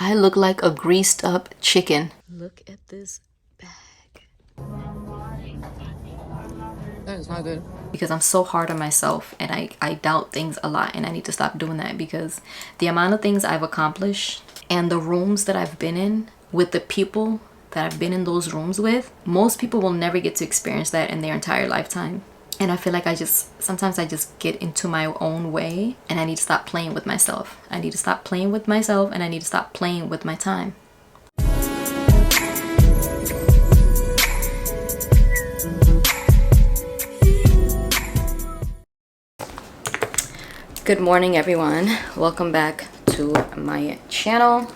I look like a greased up chicken. Look at this bag. That is not good. Because I'm so hard on myself and I doubt things a lot, and I need to stop doing that because the amount of things I've accomplished and the rooms that I've been in with the people that I've been in those rooms with, most people will never get to experience that in their entire lifetime. And I feel like sometimes I just get into my own way, and I need to stop playing with myself. I need to stop playing with myself, and I need to stop playing with my time. Good morning, everyone. Welcome back to my channel.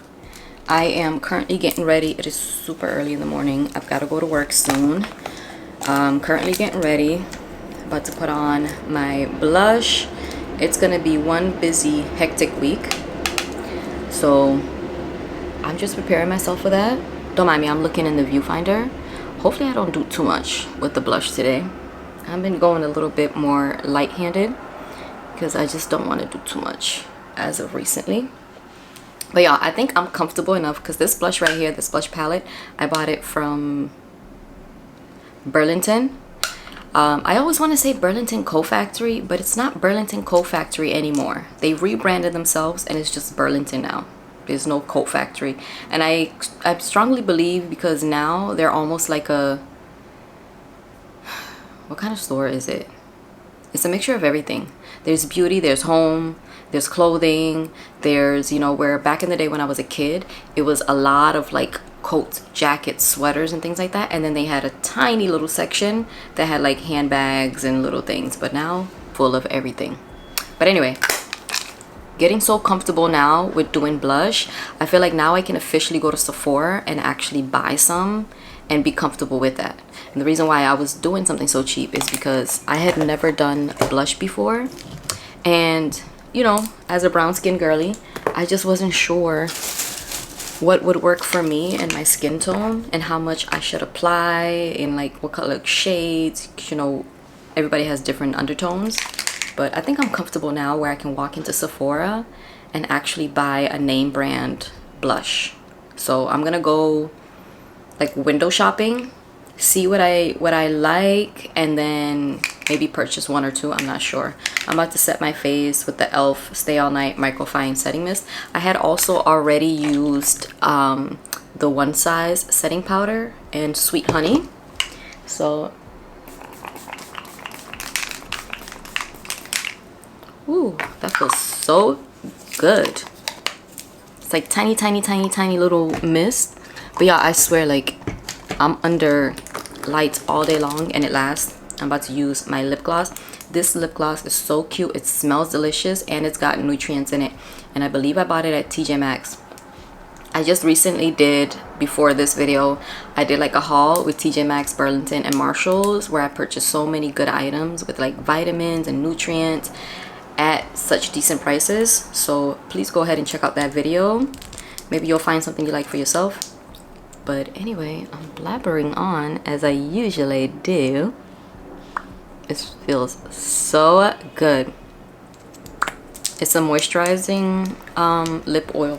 I am currently getting ready. It is super early in the morning. I've got to go to work soon. Currently getting ready. About to put on my blush. It's gonna be one busy, hectic week, so I'm just preparing myself for that. Don't mind me, I'm looking in the viewfinder. Hopefully I don't do too much with the blush today. I've been going a little bit more light-handed because I just don't want to do too much as of recently. But yeah, I think I'm comfortable enough because this blush right here, this blush palette, I bought it from Burlington. I always want to say Burlington Co-Factory, but it's not Burlington Co-Factory anymore. They rebranded themselves and it's just Burlington now. There's no Co-Factory. And I strongly believe because now they're almost like a... What kind of store is it? It's a mixture of everything. There's beauty, there's home, there's clothing, there's, you know, where back in the day when I was a kid, it was a lot of like coats, jackets, sweaters, and things like that. And then they had a tiny little section that had like handbags and little things, but now full of everything. But anyway, getting so comfortable now with doing blush, I feel like now I can officially go to Sephora and actually buy some and be comfortable with that. And the reason why I was doing something so cheap is because I had never done blush before, and you know, as a brown skin girly, I just wasn't sure what would work for me and my skin tone and how much I should apply in like what color shades. You know, everybody has different undertones, but I think I'm comfortable now where I can walk into Sephora and actually buy a name brand blush. So I'm gonna go like window shopping, see what I like, and then maybe purchase one or two. I'm not sure. I'm about to set my face with the e.l.f. Stay All Night Microfine Setting Mist. I had also already used the One Size setting powder and Sweet Honey. So, ooh, that feels so good. It's like tiny, tiny, tiny, tiny little mist. But yeah, I swear, like, I'm under lights all day long and it lasts. I'm about to use my lip gloss. This lip gloss is so cute. It smells delicious and it's got nutrients in it. And I believe I bought it at TJ Maxx. I just recently did, before this video, I did like a haul with TJ Maxx, Burlington, and Marshalls where I purchased so many good items with like vitamins and nutrients at such decent prices. So please go ahead and check out that video. Maybe you'll find something you like for yourself. But anyway, I'm blabbering on as I usually do. It feels so good. It's a moisturizing lip oil.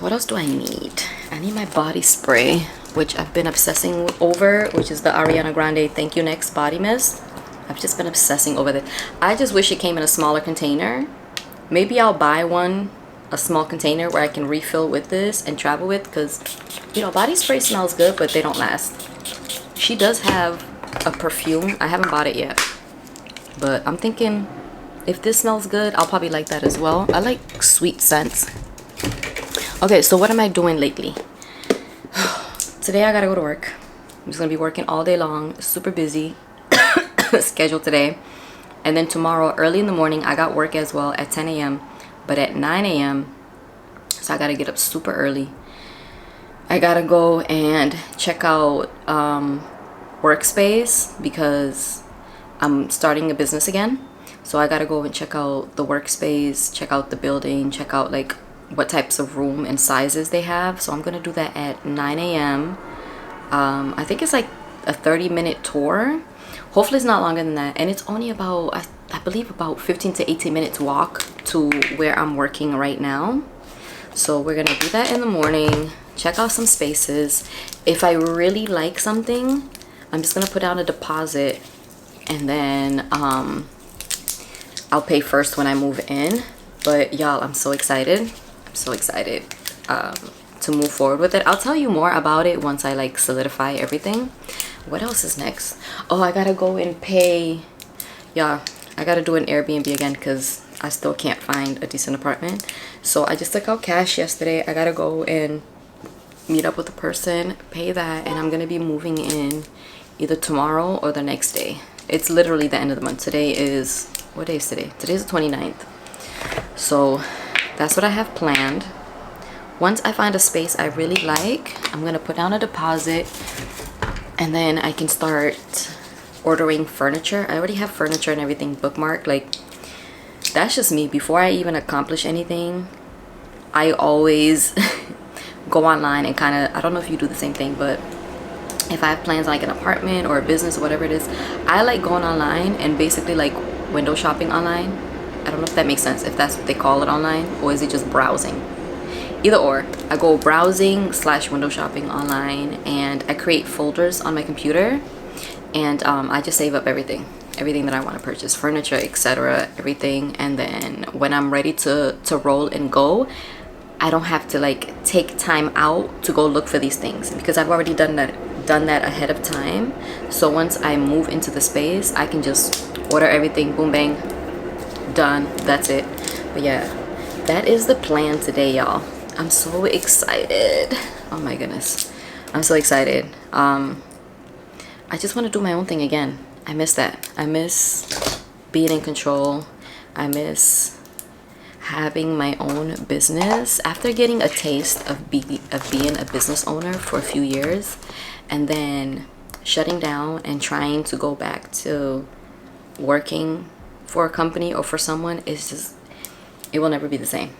What else do I need? I need my body spray, which I've been obsessing over, which is the Ariana Grande Thank You Next Body Mist. I've just been obsessing over it. I just wish it came in a smaller container. Maybe I'll buy one, a small container where I can refill with this and travel with, because you know, body spray smells good, but they don't last. She does have a perfume. I haven't bought it yet, but I'm thinking if this smells good, I'll probably like that as well. I like sweet scents. Okay, so what am I doing lately? Today I gotta go to work. I'm just gonna be working all day long, super busy schedule today. And then tomorrow early in the morning I got work as well at 10 a.m. but at 9 a.m. so I gotta get up super early. I gotta go and check out Workspace because I'm starting a business again. So I gotta go and check out the workspace, check out the building, check out like what types of room and sizes they have. So I'm gonna do that at 9 a.m. I think it's like a 30-minute tour. Hopefully it's not longer than that, and it's only about I believe about 15 to 18 minutes walk to where I'm working right now. So we're gonna do that in the morning, check out some spaces. If I really like something, I'm just gonna put down a deposit, and then I'll pay first when I move in. But y'all, I'm so excited. I'm so excited to move forward with it. I'll tell you more about it once I like solidify everything. What else is next? Oh, I gotta go and pay. Yeah, I gotta do an Airbnb again because I still can't find a decent apartment. So I just took out cash yesterday. I gotta go and meet up with the person, pay that, and I'm gonna be moving in either tomorrow or the next day. It's literally the end of the month. Today is, what day is today? Today's the 29th. So that's what I have planned. Once I find a space I really like, I'm gonna put down a deposit, and then I can start ordering furniture. I already have furniture and everything bookmarked. Like, that's just me. Before I even accomplish anything, I always go online and kind of, I don't know if you do the same thing, but if I have plans like an apartment or a business or whatever it is, I like going online and basically like window shopping online. I don't know if that makes sense, if that's what they call it online, or is it just browsing? Either or. I go browsing / window shopping online, and I create folders on my computer, and I just save up everything that I want to purchase, furniture, etc., everything. And then when I'm ready to roll and go, I don't have to like take time out to go look for these things, because I've already done that ahead of time. So once I move into the space, I can just order everything, boom bang, done. That's it. But yeah, that is the plan today, y'all. I'm so excited. Oh my goodness, I'm so excited. I just want to do my own thing again. I miss that. I miss being in control. I miss having my own business after getting a taste of being a business owner for a few years, and then shutting down and trying to go back to working for a company or for someone. Is just, it will never be the same.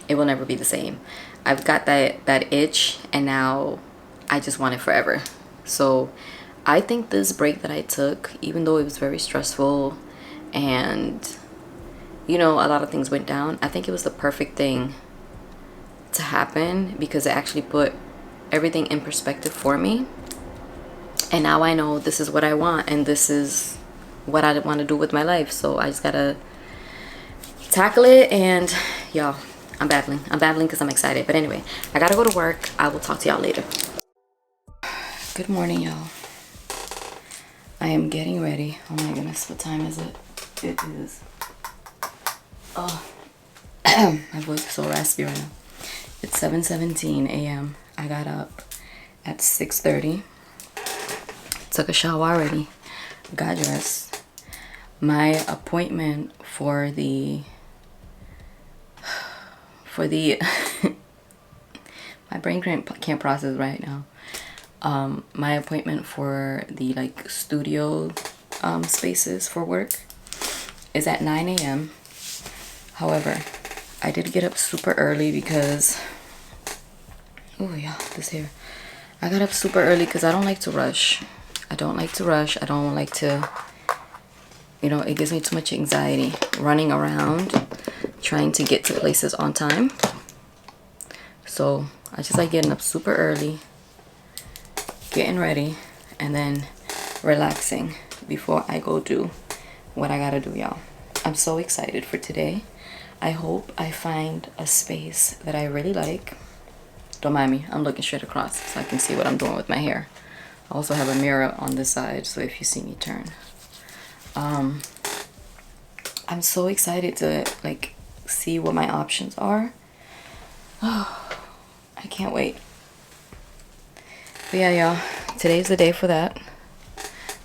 It will never be the same. I've got that itch, and now I just want it forever. So I think this break that I took, even though it was very stressful and, you know, a lot of things went down, I think it was the perfect thing to happen, because it actually put everything in perspective for me. And now I know this is what I want, and this is what I want to do with my life. So I just gotta tackle it. And y'all, I'm battling because I'm excited. But anyway, I gotta go to work. I will talk to y'all later. Good morning, y'all. I am getting ready. Oh my goodness, what time is it? It is, oh, my voice is so raspy right now. It's 7:17 a.m. I got up at 6:30. Took a shower already. Got dressed. My appointment for the my brain can't process right now. My appointment for the like studio spaces for work is at 9 a.m. However, I did get up super early because, oh yeah, this here. I got up super early because I don't like to rush. I don't like to, you know, it gives me too much anxiety running around trying to get to places on time. So I just like getting up super early, getting ready, and then relaxing before I go do what I gotta do, y'all. I'm so excited for today. I hope I find a space that I really like. Don't mind me, I'm looking straight across so I can see what I'm doing with my hair. I also have a mirror on this side, so if you see me turn. I'm so excited to like see what my options are. Oh, I can't wait. But yeah, y'all, today's the day for that.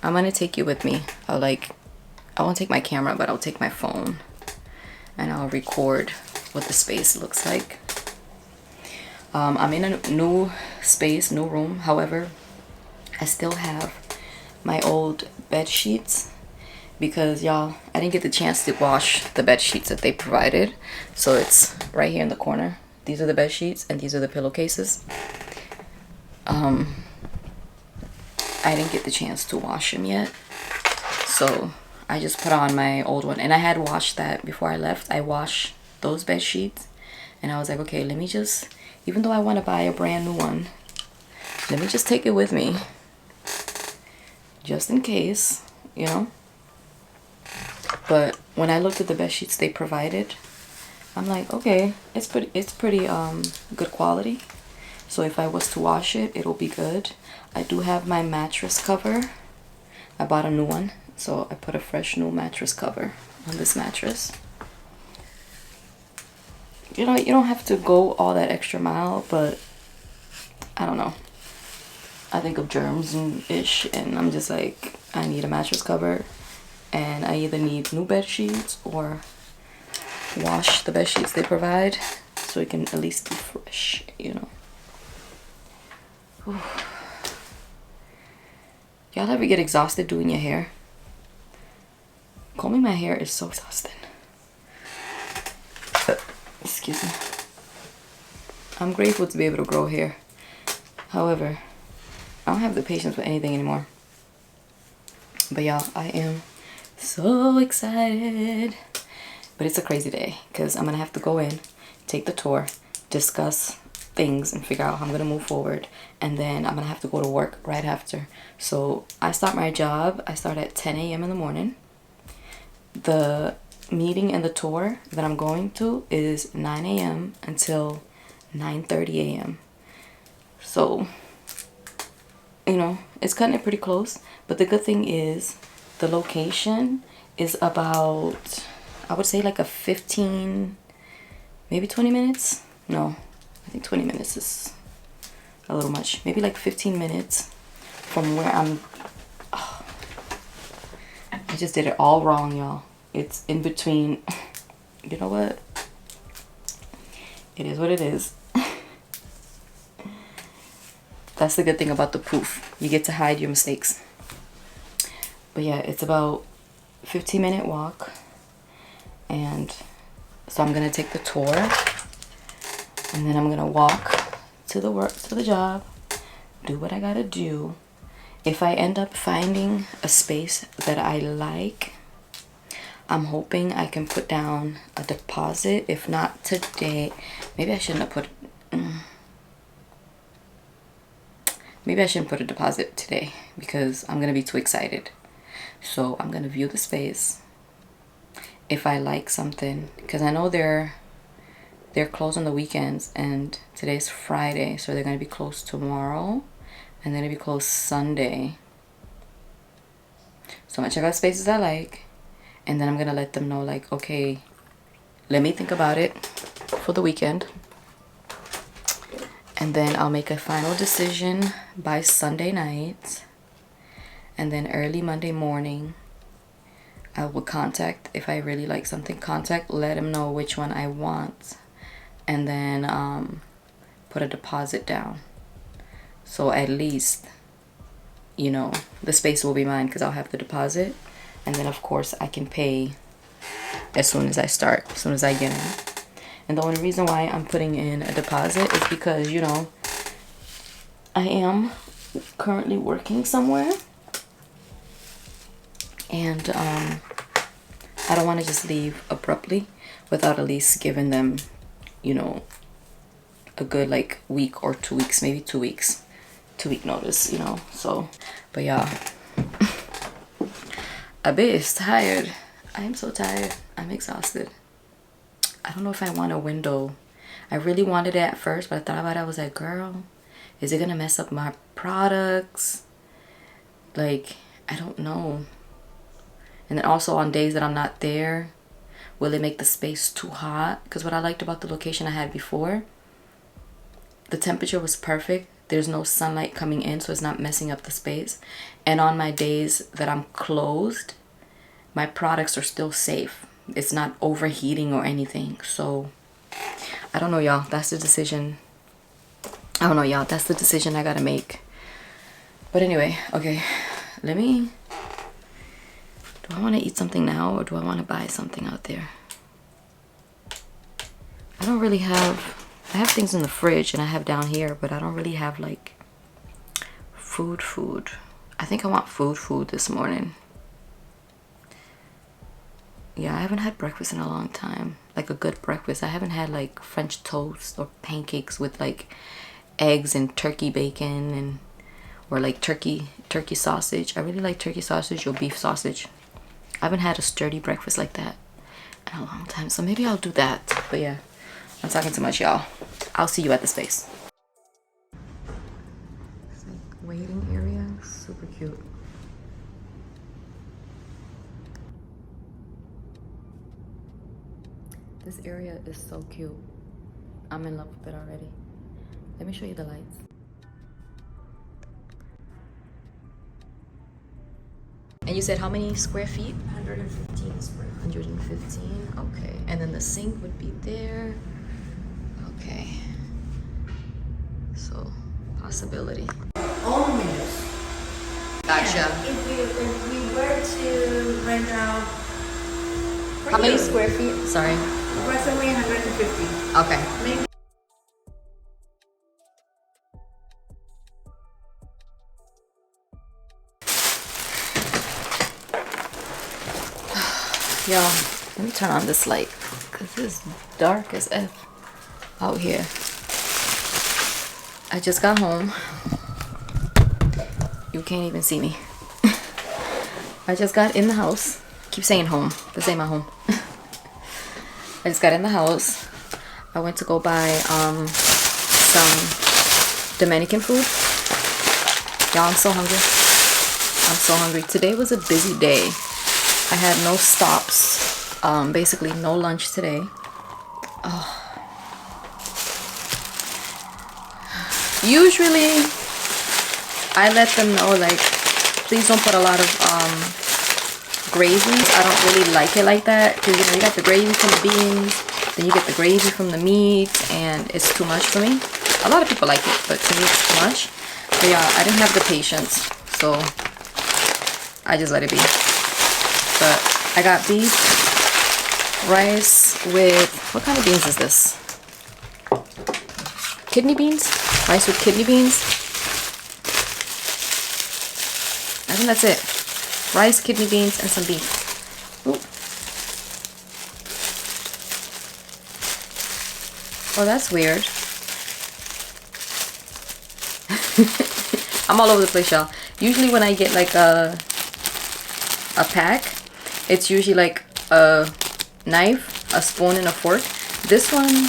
I'm gonna take you with me. I won't take my camera, but I'll take my phone and I'll record what the space looks like. I'm in a new space, new room. However, I still have my old bed sheets because, y'all, I didn't get the chance to wash the bed sheets that they provided. So it's right here in the corner. These are the bed sheets and these are the pillowcases. I didn't get the chance to wash them yet. So I just put on my old one, and I had washed that before I left. I washed those bed sheets And I was like, okay, let me just, even though I want to buy a brand new one, let me just take it with me just in case, you know. But when I looked at the bed sheets they provided, I'm like, okay, it's pretty good quality. So if I was to wash it, it'll be good. I do have my mattress cover. I bought a new one, so I put a fresh new mattress cover on this mattress. You know, you don't have to go all that extra mile, but I don't know. I think of germs and ish, and I'm just like, I need a mattress cover, and I either need new bed sheets or wash the bed sheets they provide so it can at least be fresh, you know. Y'all ever get exhausted doing your hair? Combing my hair is so exhausting. Excuse me. I'm grateful to be able to grow hair. However, I don't have the patience for anything anymore. But y'all, I am so excited. But it's a crazy day because I'm gonna have to go in, take the tour, discuss things, and figure out how I'm gonna move forward. And then I'm gonna have to go to work right after. So I start my job. I start at 10 a.m. in the morning. The meeting and the tour that I'm going to is 9 a.m. until 9:30 a.m. So, you know, it's cutting it pretty close. But the good thing is the location is about, I would say like a 15, maybe 20 minutes. No, I think 20 minutes is a little much. Maybe like 15 minutes from where I'm. Oh, I just did it all wrong, y'all. It's in between. You know what? It is what it is. That's the good thing about the poof. You get to hide your mistakes. But yeah, it's about 15-minute walk. And so I'm gonna take the tour, and then I'm gonna walk to the job, do what I gotta do. If I end up finding a space that I like, I'm hoping I can put down a deposit. If not today, maybe I shouldn't have put. Maybe I shouldn't put a deposit today because I'm gonna be too excited. So I'm gonna view the space. If I like something, because I know they're closed on the weekends, and today's Friday, so they're gonna be closed tomorrow, and then it'll be closed Sunday. So I'm gonna check out spaces I like, and then I'm gonna let them know, like, okay, let me think about it for the weekend, and then I'll make a final decision by Sunday night, and then early Monday morning I will contact, if I really like something, let them know which one I want, and then put a deposit down. So at least, you know, the space will be mine because I'll have the deposit, and then of course I can pay as soon as I start, as soon as I get in. And the only reason why I'm putting in a deposit is because, you know, I am currently working somewhere, and I don't want to just leave abruptly without at least giving them, you know, a good like week or 2 weeks, maybe 2 weeks, 2-week notice, you know. So, but yeah, a bit is tired. I am so tired. I'm exhausted. I don't know if I want a window. I really wanted it at first, but I thought about it. I was like, girl, is it gonna mess up my products? Like, I don't know. And then also on days that I'm not there, will it make the space too hot? Because what I liked about the location I had before, the temperature was perfect. There's no sunlight coming in, so it's not messing up the space. And on my days that I'm closed, my products are still safe. It's not overheating or anything. So I don't know, y'all. That's the decision. I don't know, y'all. That's the decision I gotta make. But anyway, okay. Let me... Do I want to eat something now, or do I want to buy something out there? I don't really have... I have things in the fridge and I have down here, but I don't really have like food. I think I want food this morning. Yeah, I haven't had breakfast in a long time. Like a good breakfast. I haven't had like French toast or pancakes with like eggs and turkey bacon and or like turkey sausage. I really like turkey sausage or beef sausage. I haven't had a sturdy breakfast like that in a long time. So maybe I'll do that. But yeah, I'm talking too much, y'all. I'll see you at the space. It's like waiting area. Super cute. This area is so cute. I'm in love with it already. Let me show you the lights. And you said how many square feet? 115 square feet. 115, okay. And then the sink would be there. Okay. So, possibility. Owners. Gotcha. Yeah, if we were to rent out. How many square feet? Sorry. Approximately 150. Okay. Maybe. Yo, let me turn on this light because it's dark as F out here. I just got home. You can't even see me. I just got in the house. Keep saying home. This ain't my home. I just got in the house. I went to go buy some Dominican food. Y'all, I'm so hungry. I'm so hungry. Today was a busy day. I had no stops. Basically no lunch today. Oh. Usually I let them know, like, please don't put a lot of gravy. I don't really like it like that because, you know, you got the gravy from the beans, then you get the gravy from the meat, and it's too much for me. A lot of people like it, but to me it's too much. But yeah, I didn't have the patience, so I just let it be. But I got beef, rice with, what kind of beans is this? Kidney beans? Rice with kidney beans. I think that's it. Rice, kidney beans, and some beef. Ooh. Oh, that's weird. I'm all over the place, y'all. Usually when I get like a pack, it's usually like a knife, a spoon, and a fork. This one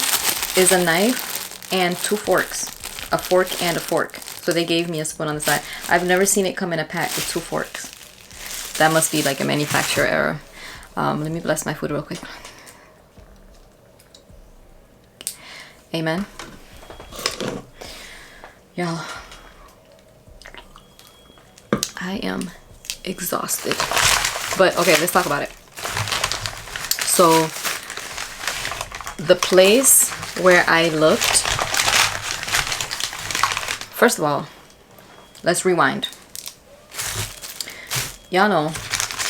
is a knife and 2 forks. A fork and a fork. So they gave me a spoon on the side. I've never seen it come in a pack with 2 forks. That must be like a manufacturer error. Let me bless my food real quick. Amen. Y'all, I am exhausted. But okay, let's talk about it. So the place where I looked, first of all, let's rewind. Y'all know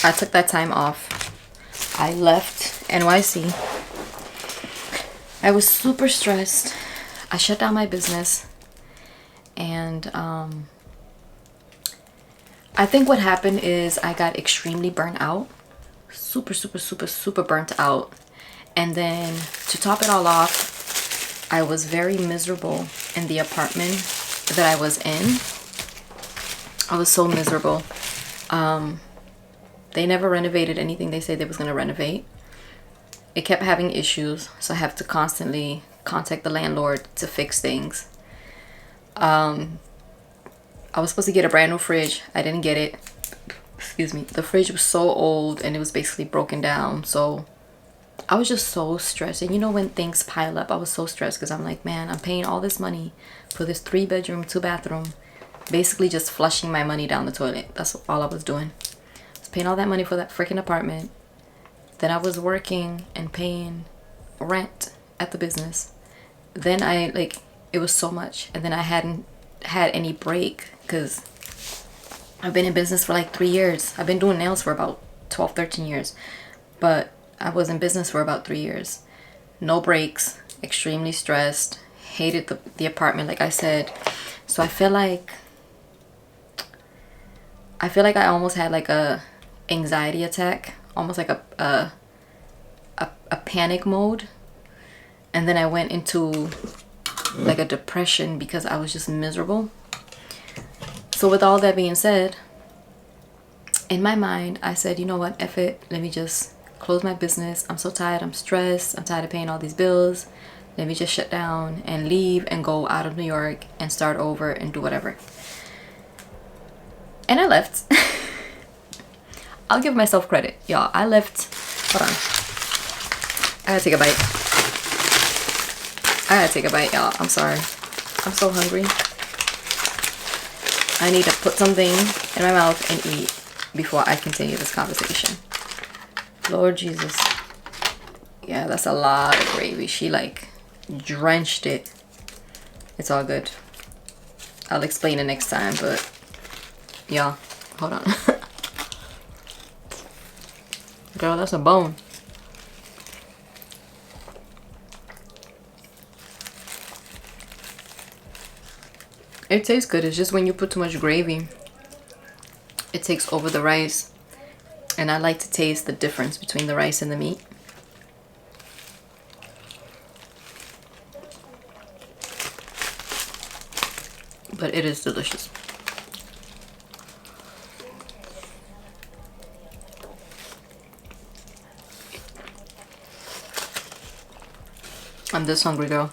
I took that time off. I left NYC. I was super stressed. I shut down my business, and I think what happened is I got extremely burnt out. Super burnt out. And then to top it all off, I was very miserable in the apartment that I was in. I was so miserable. They never renovated anything they said they was gonna renovate. It kept having issues, so I have to constantly contact the landlord to fix things. I was supposed to get a brand new fridge. I didn't get it. Excuse me. The fridge was so old and it was basically broken down. So I was just so stressed. And you know, when things pile up, I was so stressed because I'm like, man, I'm paying all this money for this 3-bedroom, 2-bathroom. Basically just flushing my money down the toilet. That's all I was doing. I was paying all that money for that freaking apartment. Then I was working and paying rent at the business. Then it was so much. And then I hadn't had any break because I've been in business for like 3 years. I've been doing nails for about 12, 13 years. But I was in business for about 3 years. No breaks, extremely stressed, hated the apartment, like I said. So I feel like I almost had like a anxiety attack, almost like a a panic mode, and then I went into like a depression because I was just miserable. So with all that being said, in my mind I said, you know what, F it, let me just close my business. I'm so tired, I'm stressed, I'm tired of paying all these bills. Let me just shut down and leave and go out of New York and start over and do whatever. And I left. I'll give myself credit, y'all. I left. Hold on. I gotta take a bite. I gotta take a bite, y'all. I'm sorry. I'm so hungry. I need to put something in my mouth and eat before I continue this conversation. Lord Jesus. Yeah, that's a lot of gravy. She like drenched it. It's all good. I'll explain it next time, but y'all, hold on. Girl, that's a bone. It tastes good. It's just when you put too much gravy, it takes over the rice. And I like to taste the difference between the rice and the meat. But it is delicious. I'm this hungry, girl.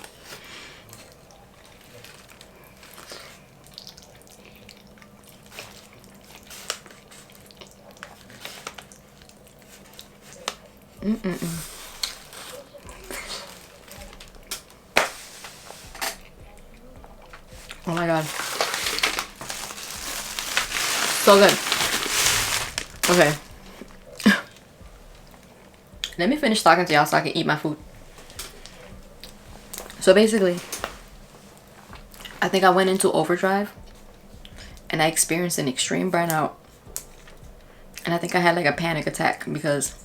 Oh my god. So good. Okay. Let me finish talking to y'all so I can eat my food. So basically, I think I went into overdrive and I experienced an extreme burnout. And I think I had like a panic attack because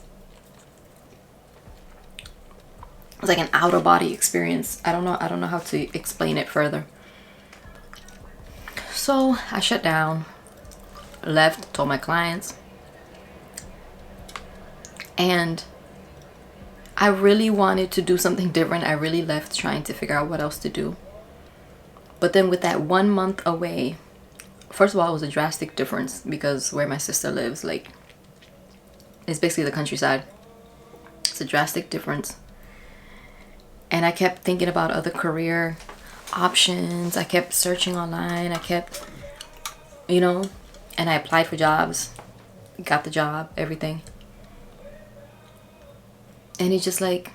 it was like an out of body experience. I don't know how to explain it further. So I shut down, left, told my clients, and I really wanted to do something different. I really left trying to figure out what else to do. But then with that 1 month away, first of all, it was a drastic difference because where my sister lives, like, it's basically the countryside. It's a drastic difference. And I kept thinking about other career options. I kept searching online. I kept, you know, and I applied for jobs, got the job, everything. And it's just like,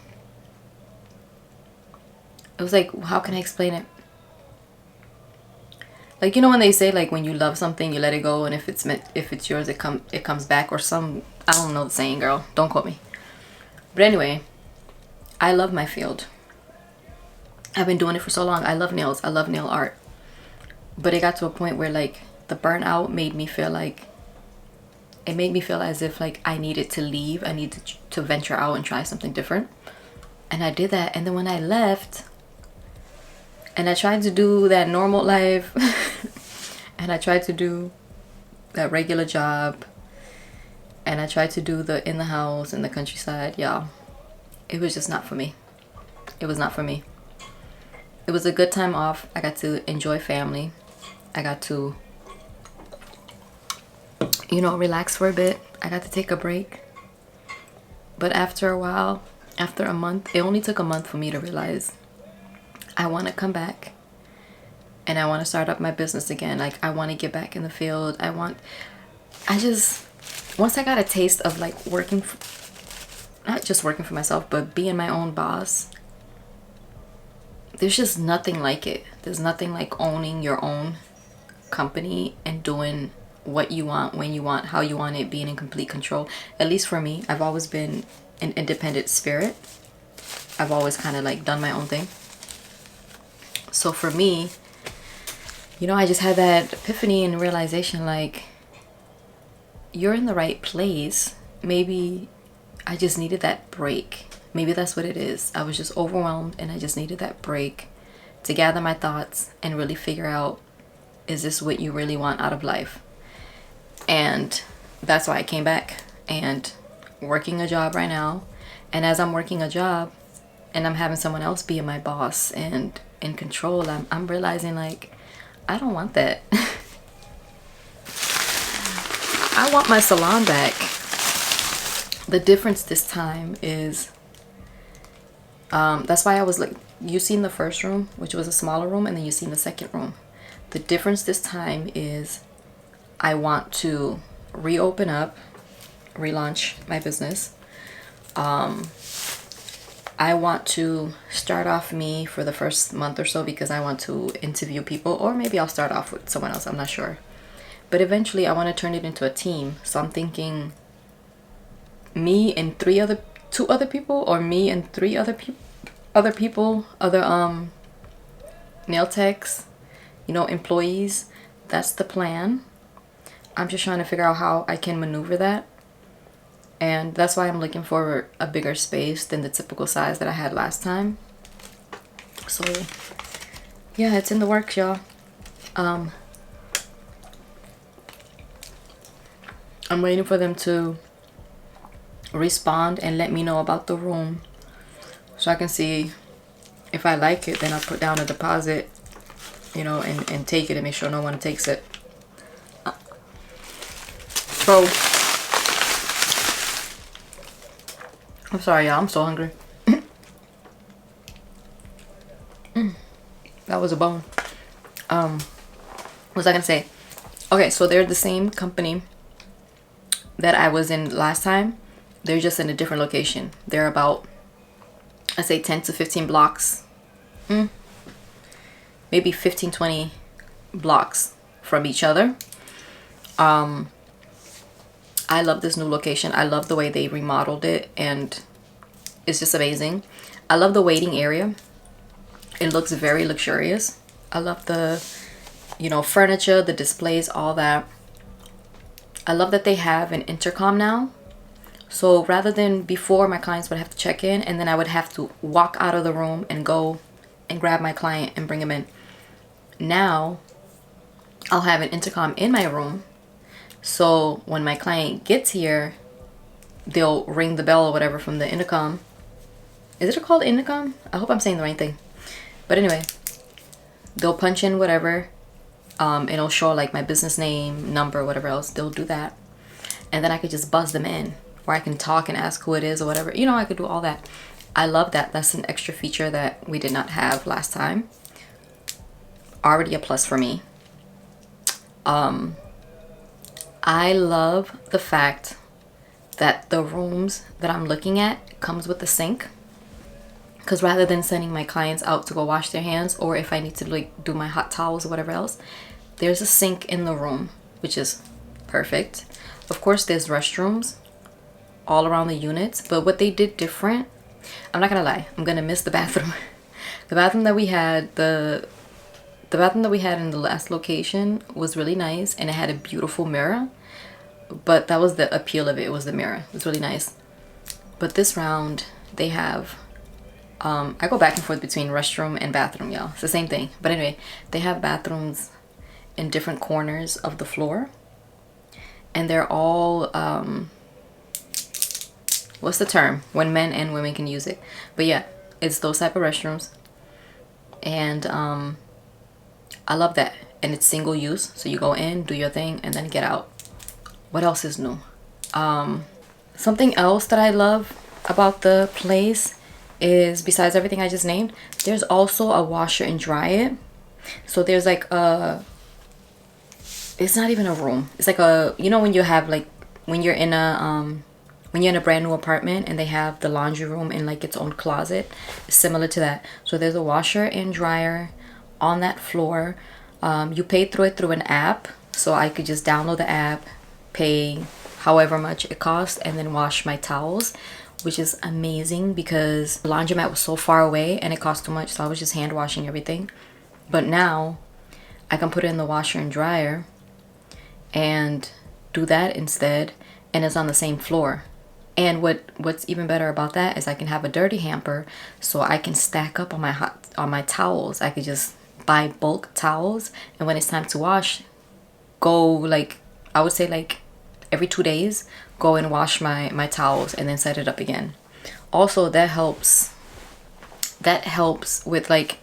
it was like, how can I explain it? Like, you know when they say, like, when you love something, you let it go, and if it's yours, it comes back, or some, I don't know the saying, girl. Don't quote me. But anyway, I love my field. I've been doing it for so long. I love nails. I love nail art. But it got to a point where, like, the burnout made me feel like, it made me feel as if, like, I needed to leave. I needed to venture out and try something different. And I did that. And then when I left, and I tried to do that normal life, and I tried to do that regular job, and I tried to do the in the house in the countryside, y'all, it was just not for me. It was not for me. It was a good time off. I got to enjoy family. I got to, you know, relax for a bit. I got to take a break. But after a while, after a month, it only took a month for me to realize I want to come back and I want to start up my business again. Like, I want to get back in the field. Once I got a taste of, like, not just working for myself, but being my own boss, there's just nothing like it. There's nothing like owning your own company and doing what you want, when you want, how you want it, being in complete control. At least for me, I've always been an independent spirit. I've always kind of like done my own thing. So for me, you know, I just had that epiphany and realization, like, you're in the right place. Maybe I just needed that break. Maybe that's what it is. I was just overwhelmed and I just needed that break to gather my thoughts and really figure out, is this what you really want out of life? And that's why I came back and working a job right now. And as I'm working a job and I'm having someone else be my boss and in control, I'm realizing like, I don't want that. I want my salon back. The difference this time is, that's why I was like, you seen the first room, which was a smaller room, and then you seen the second room. The difference this time is I want to reopen up, relaunch my business. I want to start off me for the first month or so because I want to interview people, or maybe I'll start off with someone else, I'm not sure. But eventually I want to turn it into a team. So I'm thinking me and two other people, or me and three other people, nail techs, you know, employees. That's the plan. I'm just trying to figure out how I can maneuver that. And that's why I'm looking for a bigger space than the typical size that I had last time. So yeah, it's in the works, y'all. I'm waiting for them to respond and let me know about the room so I can see if I like it. Then I'll put down a deposit, you know, and take it and make sure no one takes it. So I'm sorry, y'all. I'm so hungry. That was a bone. What was I gonna say? Okay, so they're the same company that I was in last time. They're just in a different location. They're about, I say 10 to 15 blocks. Maybe 15, 20 blocks from each other. I love this new location. I love the way they remodeled it, and it's just amazing. I love the waiting area. It looks very luxurious. I love the, you know, furniture, the displays, all that. I love that they have an intercom now. So rather than before, my clients would have to check in and then I would have to walk out of the room and go and grab my client and bring him in. Now I'll have an intercom in my room. So when my client gets here, they'll ring the bell or whatever from the intercom. Is it called intercom? I hope I'm saying the right thing. But anyway, they'll punch in whatever. And it'll show like my business name, number, whatever else. They'll do that. And then I could just buzz them in. Or I can talk and ask who it is or whatever. You know, I could do all that. I love that. That's an extra feature that we did not have last time. Already a plus for me. I love the fact that the rooms that I'm looking at comes with a sink. Because rather than sending my clients out to go wash their hands, or if I need to like do my hot towels or whatever else, there's a sink in the room, which is perfect. Of course, there's restrooms all around the units, but what they did different, I'm not gonna lie, I'm gonna miss the bathroom. The bathroom that we had, the bathroom that we had in the last location was really nice, and it had a beautiful mirror. But that was the appeal of it, was the mirror. It was really nice. But this round, they have, I go back and forth between restroom and bathroom, y'all. It's the same thing. But anyway, they have bathrooms in different corners of the floor. And they're all, what's the term? When men and women can use it. But yeah, it's those type of restrooms. And I love that. And it's single use. So you go in, do your thing, and then get out. What else is new? Something else that I love about the place is, besides everything I just named, there's also a washer and dryer. So there's like a, it's not even a room. It's like a, you know when you have like, when you're in a brand new apartment and they have the laundry room in like its own closet, it's similar to that. So there's a washer and dryer on that floor. You pay through an app. So I could just download the app, pay however much it costs, and then wash my towels, which is amazing because the laundromat was so far away and it cost too much, so I was just hand washing everything. But now I can put it in the washer and dryer and do that instead, and it's on the same floor. And what's even better about that is I can have a dirty hamper, so I can stack up on my towels. I could just buy bulk towels, and when it's time to wash, go like, I would say like every 2 days, go and wash my towels and then set it up again. Also, that helps with like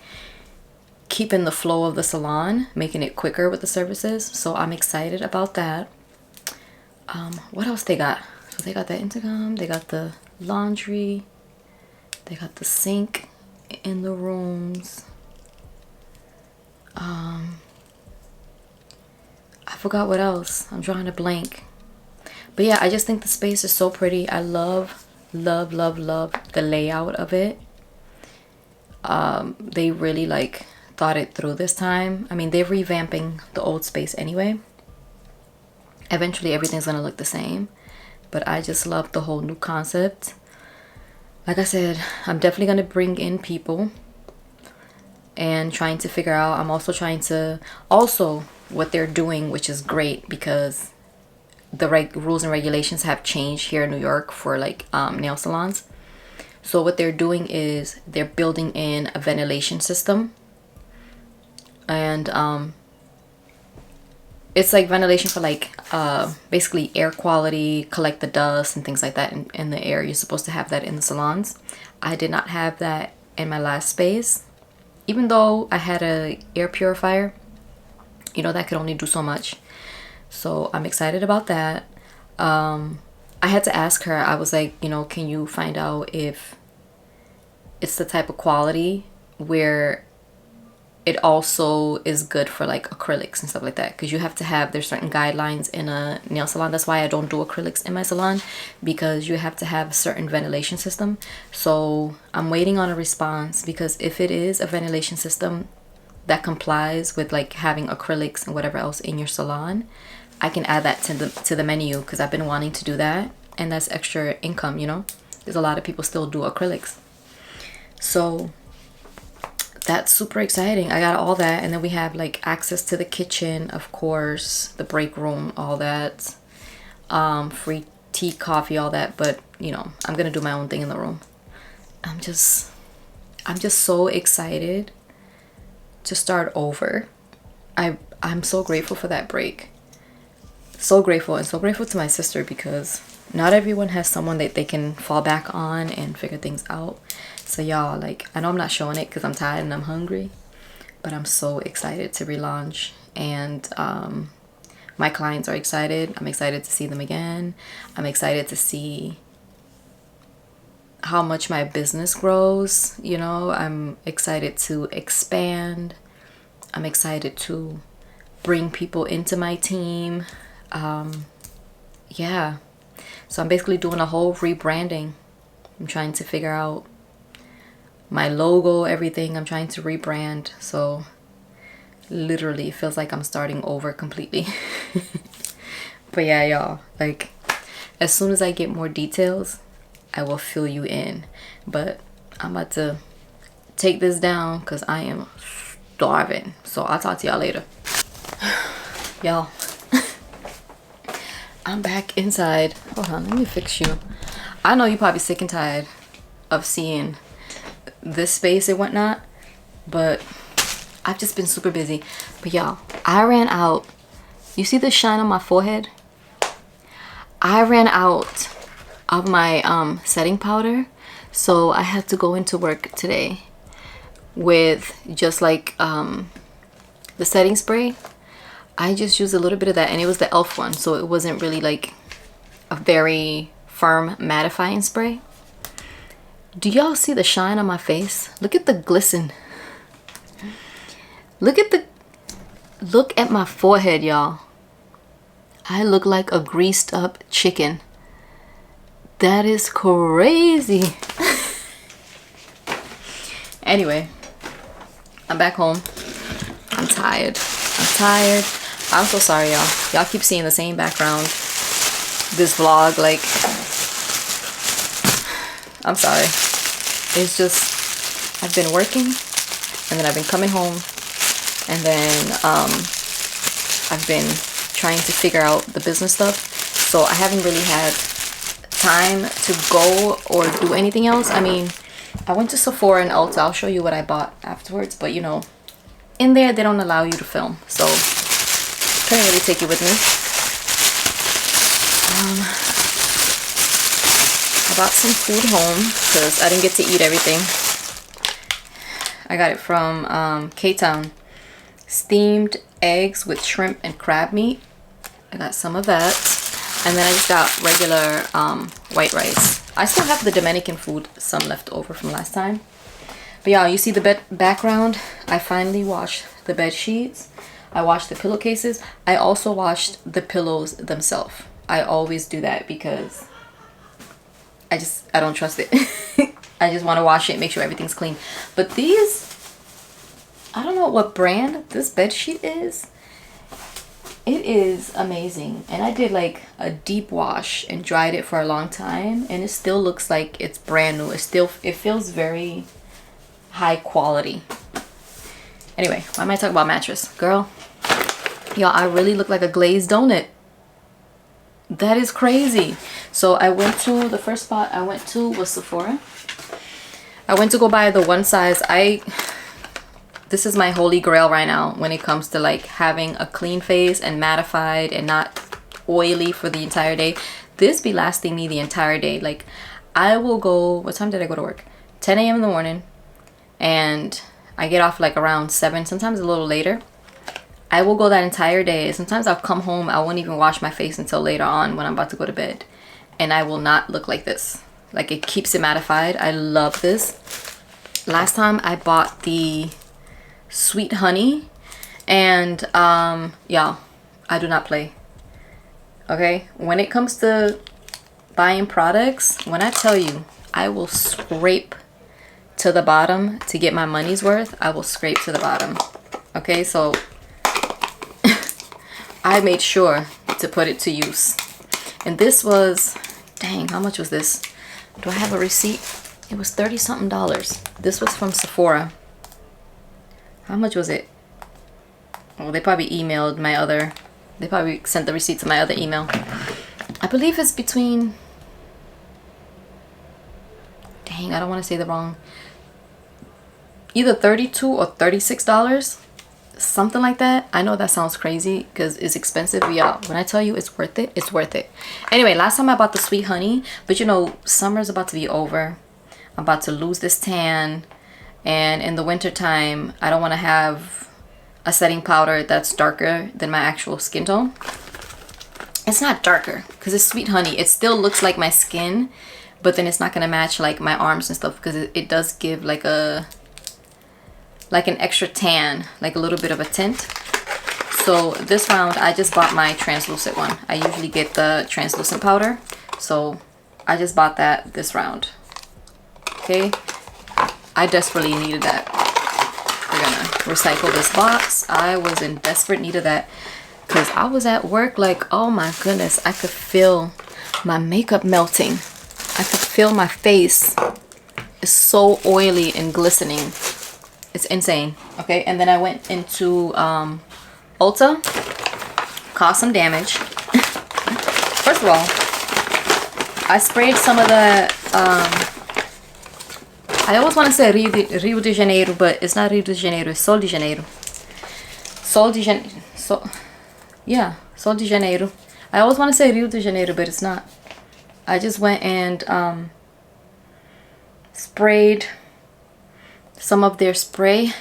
keeping the flow of the salon, making it quicker with the services. So I'm excited about that. What else they got? So they got the intercom, they got the laundry, they got the sink in the rooms. I forgot what else. I'm drawing a blank. But yeah, I just think the space is so pretty. I love the layout of it. They really like thought it through this time. I mean, they're revamping the old space anyway. Eventually everything's gonna look the same, but I just love the whole new concept. Like I said, I'm definitely gonna bring in people and trying to figure out. I'm also trying to what they're doing, which is great because the rules and regulations have changed here in New York for like nail salons. So what they're doing is they're building in a ventilation system, and it's like ventilation for like basically air quality, collect the dust and things like that in the air. You're supposed to have that in the salons. I did not have that in my last space, even though I had a air purifier. You know, that could only do so much. So I'm excited about that. I had to ask her, I was like, you know, can you find out if it's the type of quality where it also is good for like acrylics and stuff like that, because you have to have, there's certain guidelines in a nail salon. That's why I don't do acrylics in my salon, because you have to have a certain ventilation system. So I'm waiting on a response, because if it is a ventilation system that complies with like having acrylics and whatever else in your salon, I can add that to the menu, because I've been wanting to do that, and that's extra income, you know. There's a lot of people still do acrylics, so that's super exciting. I got all that, and then we have like access to the kitchen, of course, the break room, all that, free tea, coffee, all that. But you know, I'm gonna do my own thing in the room. I'm just so excited to start over. I'm so grateful for that break. So grateful, and so grateful to my sister, because not everyone has someone that they can fall back on and figure things out. So y'all, like, I know I'm not showing it because I'm tired and I'm hungry, but I'm so excited to relaunch, and my clients are excited. I'm excited to see them again. I'm excited to see how much my business grows. You know, I'm excited to expand. I'm excited to bring people into my team. Yeah, so I'm basically doing a whole rebranding. I'm trying to figure out my logo, everything. I'm trying to rebrand. So literally it feels like I'm starting over completely. But yeah, y'all, like, as soon as I get more details, I will fill you in. But I'm about to take this down because I am starving. So I'll talk to y'all later. Y'all, I'm back inside. Hold on, let me fix you. I know you're probably sick and tired of seeing this space and whatnot, but I've just been super busy. But y'all, I ran out. You see the shine on my forehead? I ran out of my setting powder, so I had to go into work today with just like the setting spray. I just used a little bit of that, and it was the e.l.f. one, so it wasn't really like a very firm mattifying spray. Do y'all see the shine on my face? Look at the glisten. Look at my forehead, y'all. I look like a greased up chicken. That is crazy. Anyway, I'm back home. I'm tired. I'm so sorry, y'all. Y'all keep seeing the same background. This vlog, like, I'm sorry. It's just, I've been working, and then I've been coming home, and then I've been trying to figure out the business stuff. So I haven't really had time to go or do anything else. I mean, I went to Sephora and Ulta. I'll show you what I bought afterwards, but you know, in there they don't allow you to film, so couldn't really take it with me. I brought some food home because I didn't get to eat everything. I got it from K-Town. Steamed eggs with shrimp and crab meat. I got some of that. And then I just got regular white rice. I still have the Dominican food, some left over from last time. But yeah, you see the background? I finally washed the bed sheets. I washed the pillowcases. I also washed the pillows themselves. I always do that because I don't trust it. I just want to wash it, make sure everything's clean. But these, I don't know what brand this bed sheet is. It is amazing. And I did like a deep wash and dried it for a long time, and it still looks like it's brand new. It feels very high quality. Anyway, why am I talking about mattress? Girl, y'all, I really look like a glazed donut. That is crazy. So I went to, the first spot I went to was Sephora. I went to go buy the one size. This is my holy grail right now when it comes to like having a clean face and mattified and not oily for the entire day. This be lasting me the entire day. Like I will go, what time did I go to work? 10 a.m. in the morning, and I get off like around 7, sometimes a little later. I will go that entire day. Sometimes I'll come home, I won't even wash my face until later on when I'm about to go to bed, and I will not look like this. Like it keeps it mattified. I love this. Last time I bought the Sweet Honey, and yeah, I do not play. Okay, when it comes to buying products, when I tell you I will scrape to the bottom to get my money's worth, I will scrape to the bottom. Okay, so I made sure to put it to use. And this was, dang, how much was this? Do I have a receipt? It was $30-something. This was from Sephora. How much was it? Well, they probably emailed my other, they probably sent the receipt to my other email. I believe it's between, dang, I don't want to say the wrong, either $32 or $36, something like that. I know that sounds crazy because it's expensive, but yeah, when I tell you it's worth it, it's worth it. Anyway, last time I bought the Sweet Honey, but you know, summer's about to be over. I'm about to lose this tan. And in the winter time, I don't want to have a setting powder that's darker than my actual skin tone. It's not darker because it's Sweet Honey. It still looks like my skin, but then it's not going to match like my arms and stuff because it does give like an extra tan, like a little bit of a tint. So this round, I just bought my translucent one. I usually get the translucent powder. So I just bought that this round. Okay. I desperately needed that. We're gonna recycle this box. I was in desperate need of that because I was at work like, oh my goodness, I could feel my makeup melting. I could feel my face. It's so oily and glistening. It's insane. Okay, and then I went into Ulta, caused some damage. First of all, I sprayed some of the I always want to say Rio de Janeiro, but it's not Rio de Janeiro, it's Sol de Janeiro. Sol de Janeiro. Yeah, Sol de Janeiro. I always want to say Rio de Janeiro, but it's not. I just went and sprayed some of their spray.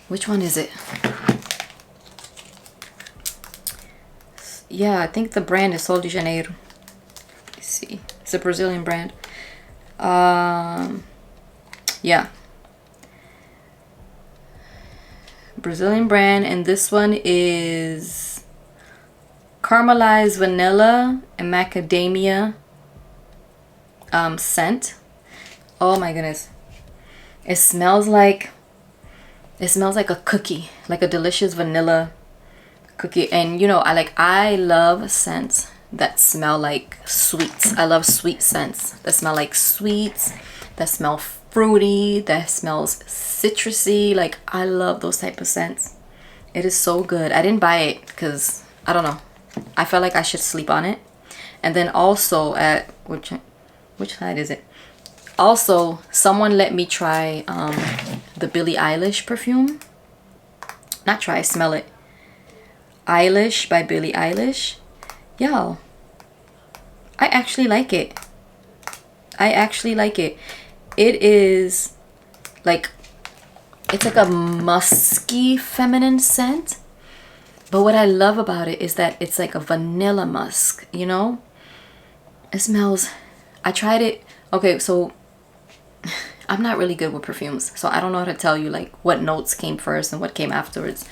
Which one is it? Yeah, I think the brand is Sol de Janeiro. Let's see. It's a Brazilian brand. Yeah, Brazilian brand, and this one is caramelized vanilla and macadamia scent. Oh my goodness, it smells like a cookie, like a delicious vanilla cookie. And you know, I love scents that smell like sweets. I love sweet scents that smell like sweets, that smell fruity, that smells citrusy. Like I love those type of scents. It is so good. I didn't buy it because I don't know, I felt like I should sleep on it. And then also at which side is it? Also, someone let me try the Billie Eilish perfume. Not try, smell it. Eilish by Billie Eilish. Yo, I actually like it. I actually like it. It is like, it's like a musky feminine scent. But what I love about it is that it's like a vanilla musk, you know? It smells, I tried it. Okay, so I'm not really good with perfumes, so I don't know how to tell you like what notes came first and what came afterwards.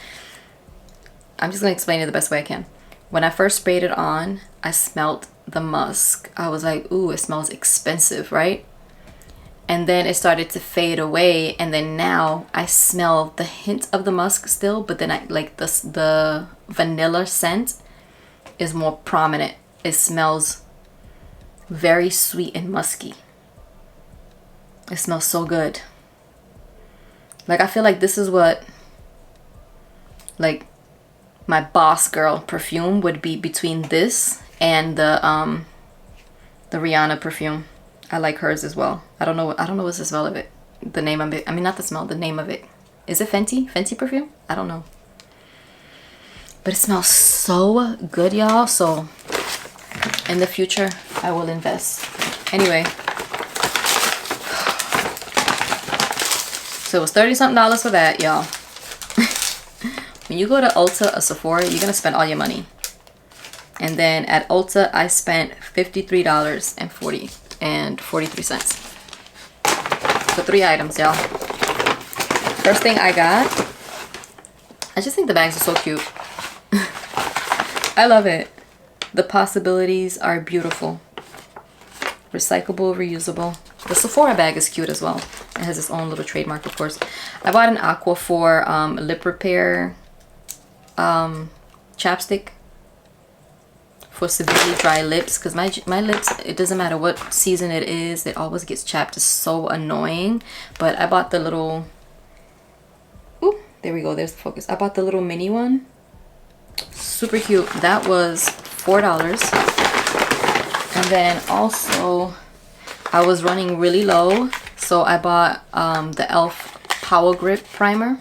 I'm just gonna explain it the best way I can. When I first sprayed it on, I smelled the musk. I was like, ooh, it smells expensive, right? And then it started to fade away, and then now I smell the hint of the musk still, but then I like the vanilla scent is more prominent. It smells very sweet and musky. It smells so good. Like, I feel like this is what like my boss girl perfume would be, between this and the Rihanna perfume. I like hers as well. I don't know what's the smell of it. The name of it. I mean, not the smell, the name of it. Is it Fenty? Fenty perfume? I don't know. But it smells so good, y'all. So in the future, I will invest. Anyway. So it was $30-something for that, y'all. When you go to Ulta or Sephora, you're gonna spend all your money. And then at Ulta, I spent $53.43 for 3 items, y'all. First thing I got, I just think the bags are so cute. I love it. The possibilities are beautiful. Recyclable, reusable. The Sephora bag is cute as well. It has its own little trademark, of course. I bought an Aquaphor lip repair chapstick for severely dry lips, because my lips, it doesn't matter what season it is, it always gets chapped. It's so annoying. But I bought the little, ooh, there we go, there's the focus. I bought the little mini one. Super cute. That was $4. And then also I was running really low, so I bought the e.l.f. Power Grip Primer.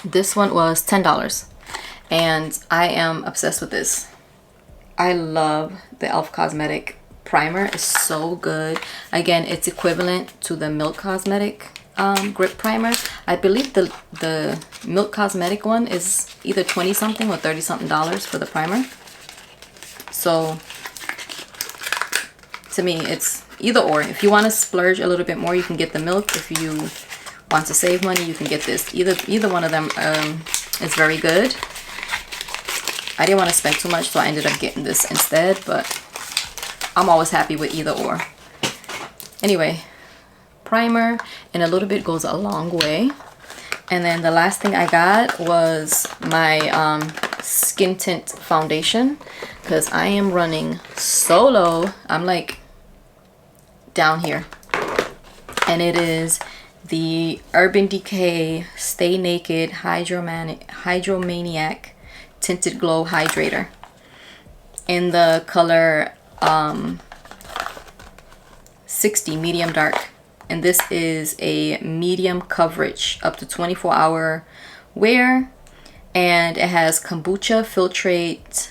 This one was $10, and I am obsessed with this. I love the e.l.f. Cosmetic Primer. It's so good. Again, it's equivalent to the Milk Cosmetic Grip Primer. I believe the Milk Cosmetic one is either 20-something or $30-something for the primer. So to me, it's either or. If you want to splurge a little bit more, you can get the Milk. If you want to save money, you can get this. Either one of them is very good. I didn't want to spend too much, so I ended up getting this instead, but I'm always happy with either or. Anyway, primer and a little bit goes a long way. And then the last thing I got was my skin tint foundation, because I am running so low. I'm like down here, and it is the Urban Decay Stay Naked Hydromaniac Tinted Glow Hydrator in the color 60 medium dark. And this is a medium coverage, up to 24-hour wear, and it has kombucha filtrate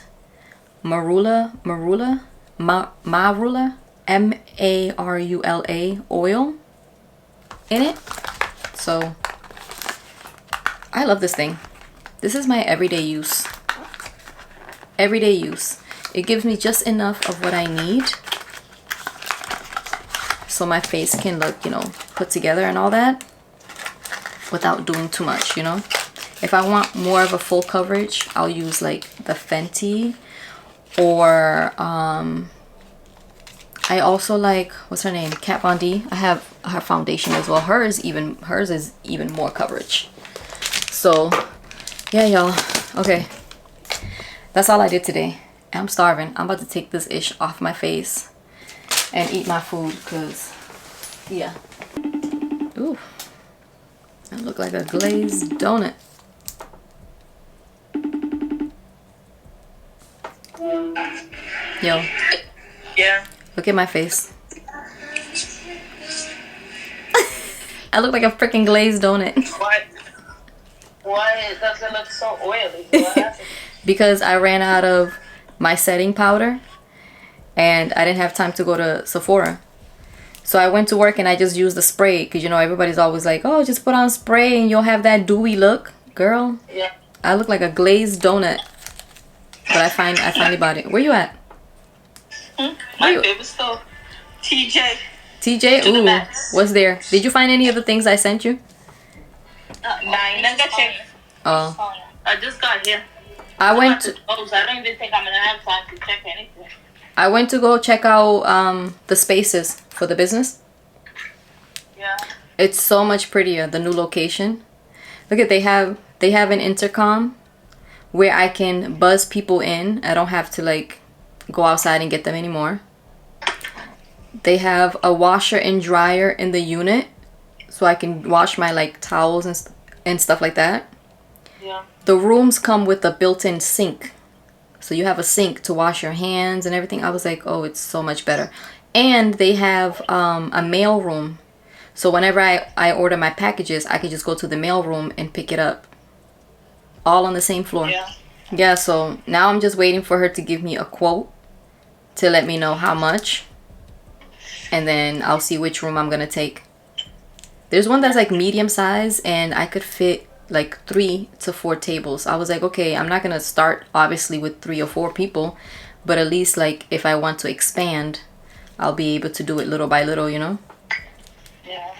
marula marula oil in it. So I love this thing. This is my everyday use. Everyday use. It gives me just enough of what I need, so my face can look, you know, put together and all that, without doing too much, you know. If I want more of a full coverage, I'll use like the Fenty, or I also like, what's her name, Kat Von D. I have her foundation as well. Hers is even more coverage. So yeah, y'all. Okay, that's all I did today. I'm starving. I'm about to take this ish off my face and eat my food, because yeah. Ooh, that look like a glazed donut. Yo. Yeah. Look at my face. I look like a freaking glazed donut. Why does it look so oily? What happened? Because I ran out of my setting powder, and I didn't have time to go to Sephora. So I went to work and I just used the spray because, you know, everybody's always like, oh, just put on spray and you'll have that dewy look. Girl, Yeah. I look like a glazed donut. But I finally bought it. Where you at? My favorite store, TJ. TJ? To the Ooh, max. what's there? Did you find any of the things I sent you? Nine. Oh. I just got here. I went to I don't even think I'm gonna have time to check anything. I went to go check out the spaces for the business. Yeah. It's so much prettier, the new location. Look at they have an intercom where I can buzz people in. I don't have to like go outside and get them anymore. They have a washer and dryer in the unit so I can wash my like towels and stuff like that. Yeah. The rooms come with a built-in sink. So you have a sink to wash your hands and everything. I was like, oh, it's so much better. And they have a mail room. So whenever I order my packages, I can just go to the mail room and pick it up. All on the same floor. Yeah. Yeah, so now I'm just waiting for her to give me a quote to let me know how much. And then I'll see which room I'm going to take. There's one that's like medium size and I could fit like 3 to 4 tables. I was like, okay, I'm not going to start obviously with 3 or 4 people. But at least like if I want to expand, I'll be able to do it little by little, you know? Yeah.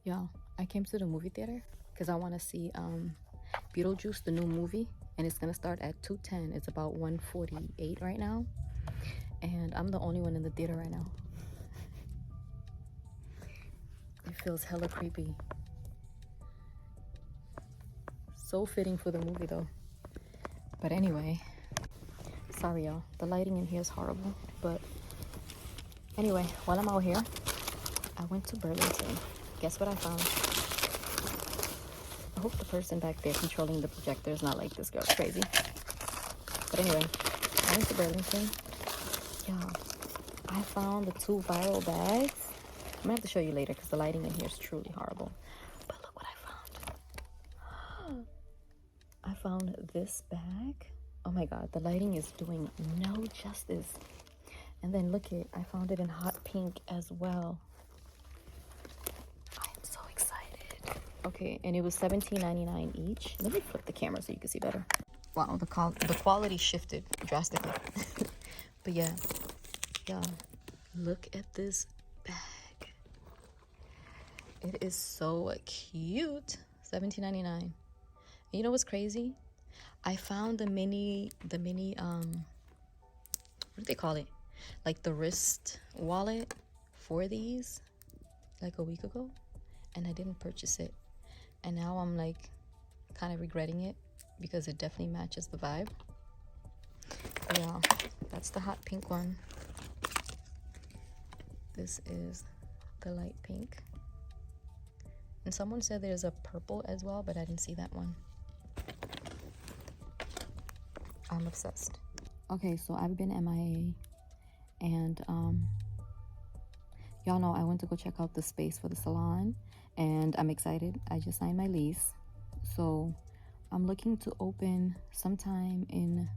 Y'all, I came to the movie theater because I want to see Beetlejuice, the new movie, and it's gonna start at 2:10. It's about 1:48 right now, and I'm the only one in the theater right now. It feels hella creepy. So fitting for the movie though. But anyway, sorry y'all, the lighting in here is horrible. But anyway, while I'm out here, I went to Burlington. Guess what I found? I hope the person back there controlling the projector is not like this girl's crazy. But anyway, I went to Burlington. Yeah, I found the 2 viral bags. I'm gonna have to show you later because the lighting in here is truly horrible. But look what I found. I found this bag. Oh my god, the lighting is doing no justice. And then look it, I found it in hot pink as well. I am so excited. Okay, and it was $17.99 each. Let me flip the camera so you can see better. Wow, the quality shifted drastically. But yeah, look at this bag. It is so cute. $17.99. You know what's crazy? I found the mini what do they call it? Like the wrist wallet for these like a week ago, and I didn't purchase it. And now I'm like kind of regretting it because it definitely matches the vibe. Yeah, that's the hot pink one. This is the light pink. And someone said there's a purple as well, but I didn't see that one. I'm obsessed. Okay, so I've been MIA, and y'all know I went to go check out the space for the salon, and I'm excited. I just signed my lease, so I'm looking to open sometime in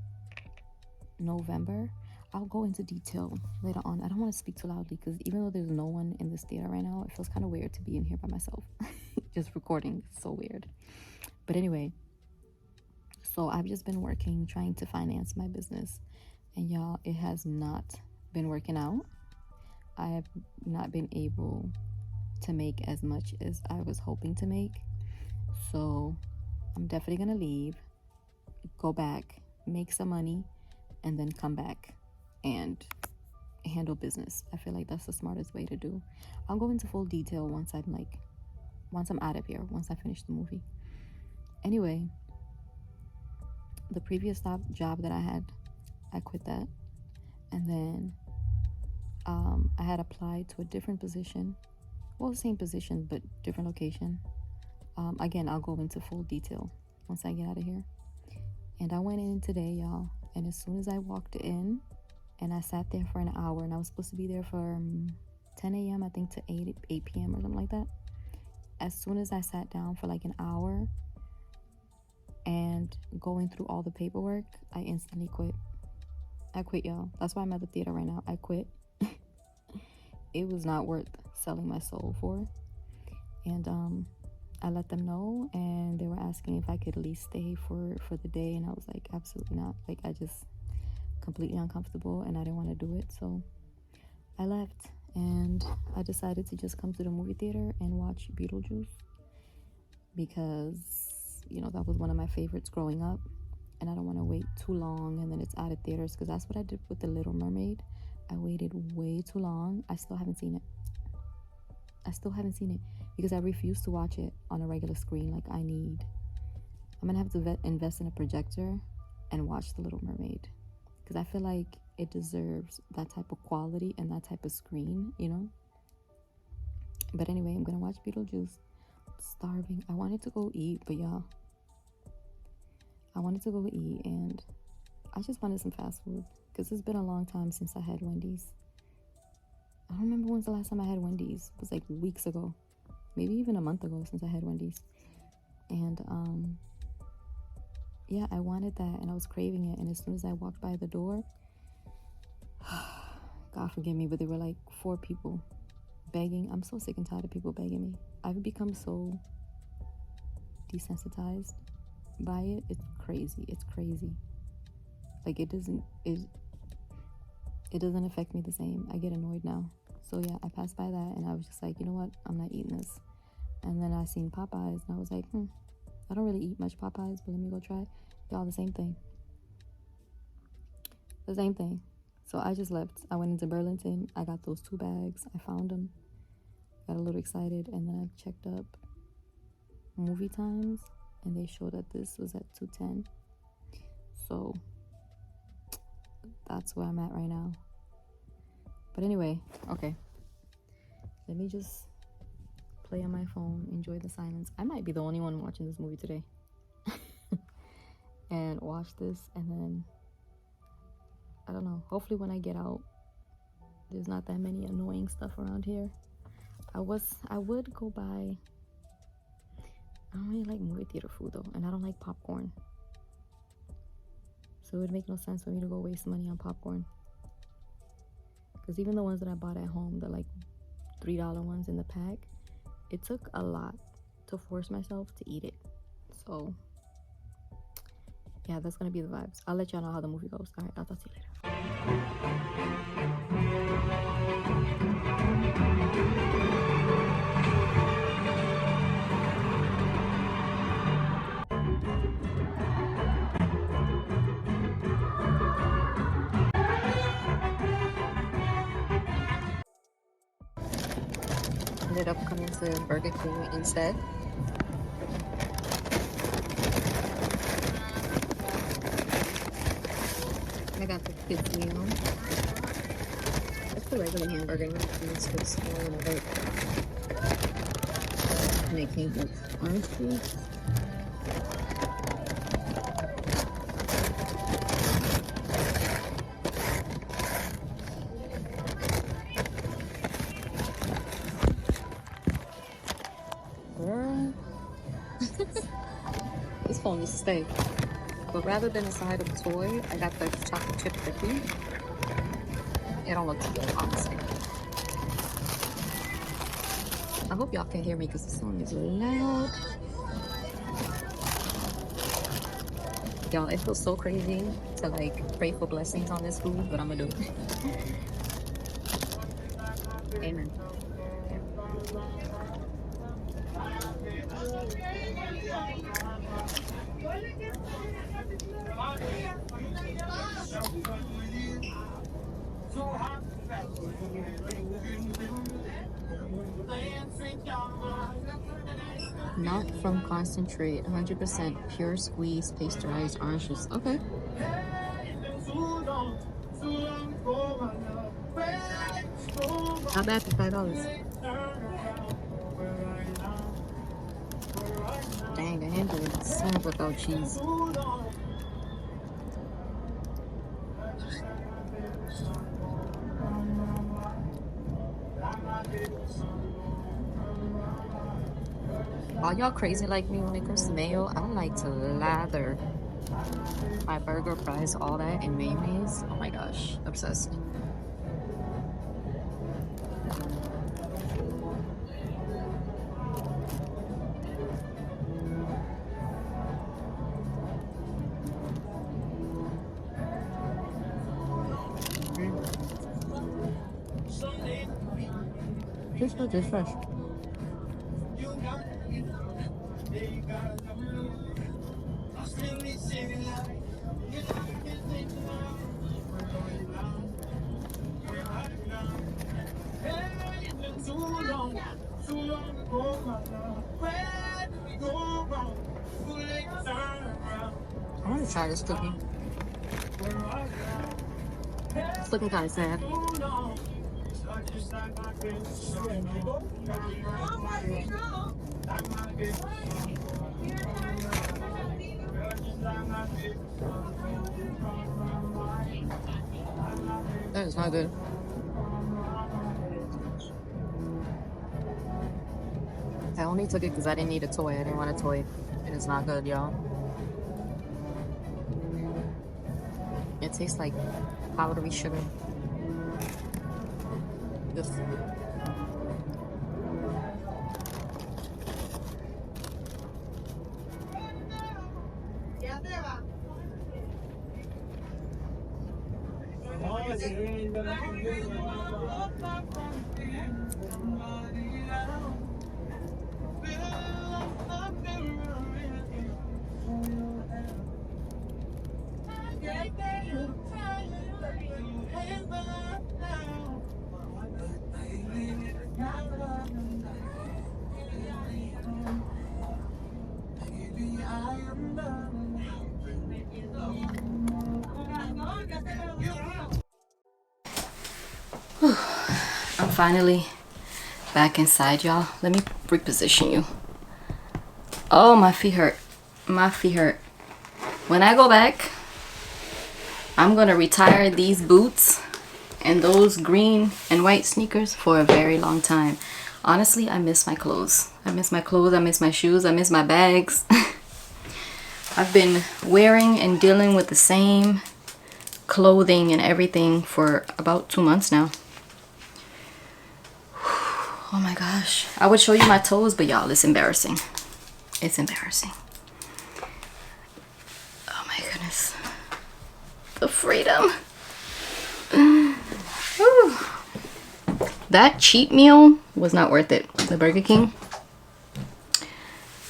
November. I'll go into detail later on. I don't want to speak too loudly because even though there's no one in this theater right now, it feels kind of weird to be in here by myself. Just recording. It's so weird. But anyway, so I've just been working, trying to finance my business. And y'all, it has not been working out. I have not been able to make as much as I was hoping to make. So I'm definitely gonna leave, go back, make some money, and then come back and handle business. I feel like that's the smartest way to do. I'll go into full detail once I'm out of here, once I finish the movie. Anyway, the previous job that I had, I quit that. And then I had applied to a different position. Well, the same position, but different location. Again, I'll go into full detail once I get out of here. And I went in today, y'all. And as soon as I walked in and I sat there for an hour, and I was supposed to be there from 10 a.m. I think to 8 p.m. or something like that. As soon as I sat down for like an hour and going through all the paperwork, I instantly quit. I quit, y'all. That's why I'm at the theater right now. I quit. It was not worth selling my soul for. And I let them know, and they were asking if I could at least stay for the day, and I was like, absolutely not. Like, I just completely uncomfortable, and I didn't want to do it. So I left, and I decided to just come to the movie theater and watch Beetlejuice, because, you know, that was one of my favorites growing up, and I don't want to wait too long and then it's out of theaters, because that's what I did with The Little Mermaid. I waited way too long. I still haven't seen it. Because I refuse to watch it on a regular screen like I need. I'm gonna have to invest in a projector and watch The Little Mermaid, because I feel like it deserves that type of quality and that type of screen, you know. But anyway, I'm gonna watch Beetlejuice. I'm starving. I wanted to go eat, but y'all, I wanted to go eat, and I just wanted some fast food, because it's been a long time since I had Wendy's. I don't remember when's the last time I had Wendy's. It was like weeks ago, maybe even a month ago since I had Wendy's. And yeah, I wanted that, and I was craving it. And as soon as I walked by the door, God forgive me, but there were like 4 people begging. I'm so sick and tired of people begging me. I've become so desensitized by it. It's crazy. Like, it doesn't affect me the same. I get annoyed now. So yeah, I passed by that, and I was just like, you know what, I'm not eating this. And then I seen Popeyes, and I was like, I don't really eat much Popeyes, but let me go try. Y'all, the same thing. So I just left. I went into Burlington. I got those 2 bags. I found them. Got a little excited, and then I checked up movie times, and they showed that this was at 2:10. So that's where I'm at right now. But anyway, okay, let me just play on my phone, enjoy the silence. I might be the only one watching this movie today. And watch this, and then I don't know, hopefully when I get out there's not that many annoying stuff around here. I would go buy, I don't really like movie theater food though, and I don't like popcorn. So it would make no sense for me to go waste money on popcorn. Because even the ones that I bought at home, the like $3 ones in the pack, it took a lot to force myself to eat it. So yeah, that's gonna be the vibes. I'll let y'all know how the movie goes. All right, I'll talk to you later. Ended up coming to Burger King instead. I got the kids meal. It's the regular hamburger, not these so small and big. And it came with orange juice. Girl. This phone needs to stay. But rather than a side of toy, I got the chocolate chip cookie. It don't look too good, honestly. I hope y'all can hear me because the song is loud. Y'all, it feels so crazy to like pray for blessings on this food, but I'm gonna do it. Amen. Yeah. Not from concentrate, 100% pure squeeze pasteurized orange juice. Okay. Not bad for $5. Dang, the hamburger sounds without cheese. Are y'all crazy like me when it comes to mayo? I don't like to lather my burger, fries, all that in mayonnaise. Oh my gosh, obsessed. This food is fresh. I want to try this cookie. It's looking kind of sad. That is not good. I only took it because I didn't need a toy. I didn't want a toy. And it's not good, y'all. It tastes like powdery sugar. Ugh. I'm finally back inside, y'all. Let me reposition you. Oh, my feet hurt. My feet hurt. When I go back, I'm gonna retire these boots and those green and white sneakers for a very long time. Honestly, I miss my clothes. I miss my clothes, I miss my shoes, I miss my bags. I've been wearing and dealing with the same clothing and everything for about 2 months now. Oh my gosh. I would show you my toes, but y'all, it's embarrassing. It's embarrassing. Oh my goodness. The freedom. Whew. That cheat meal was not worth it. The Burger King.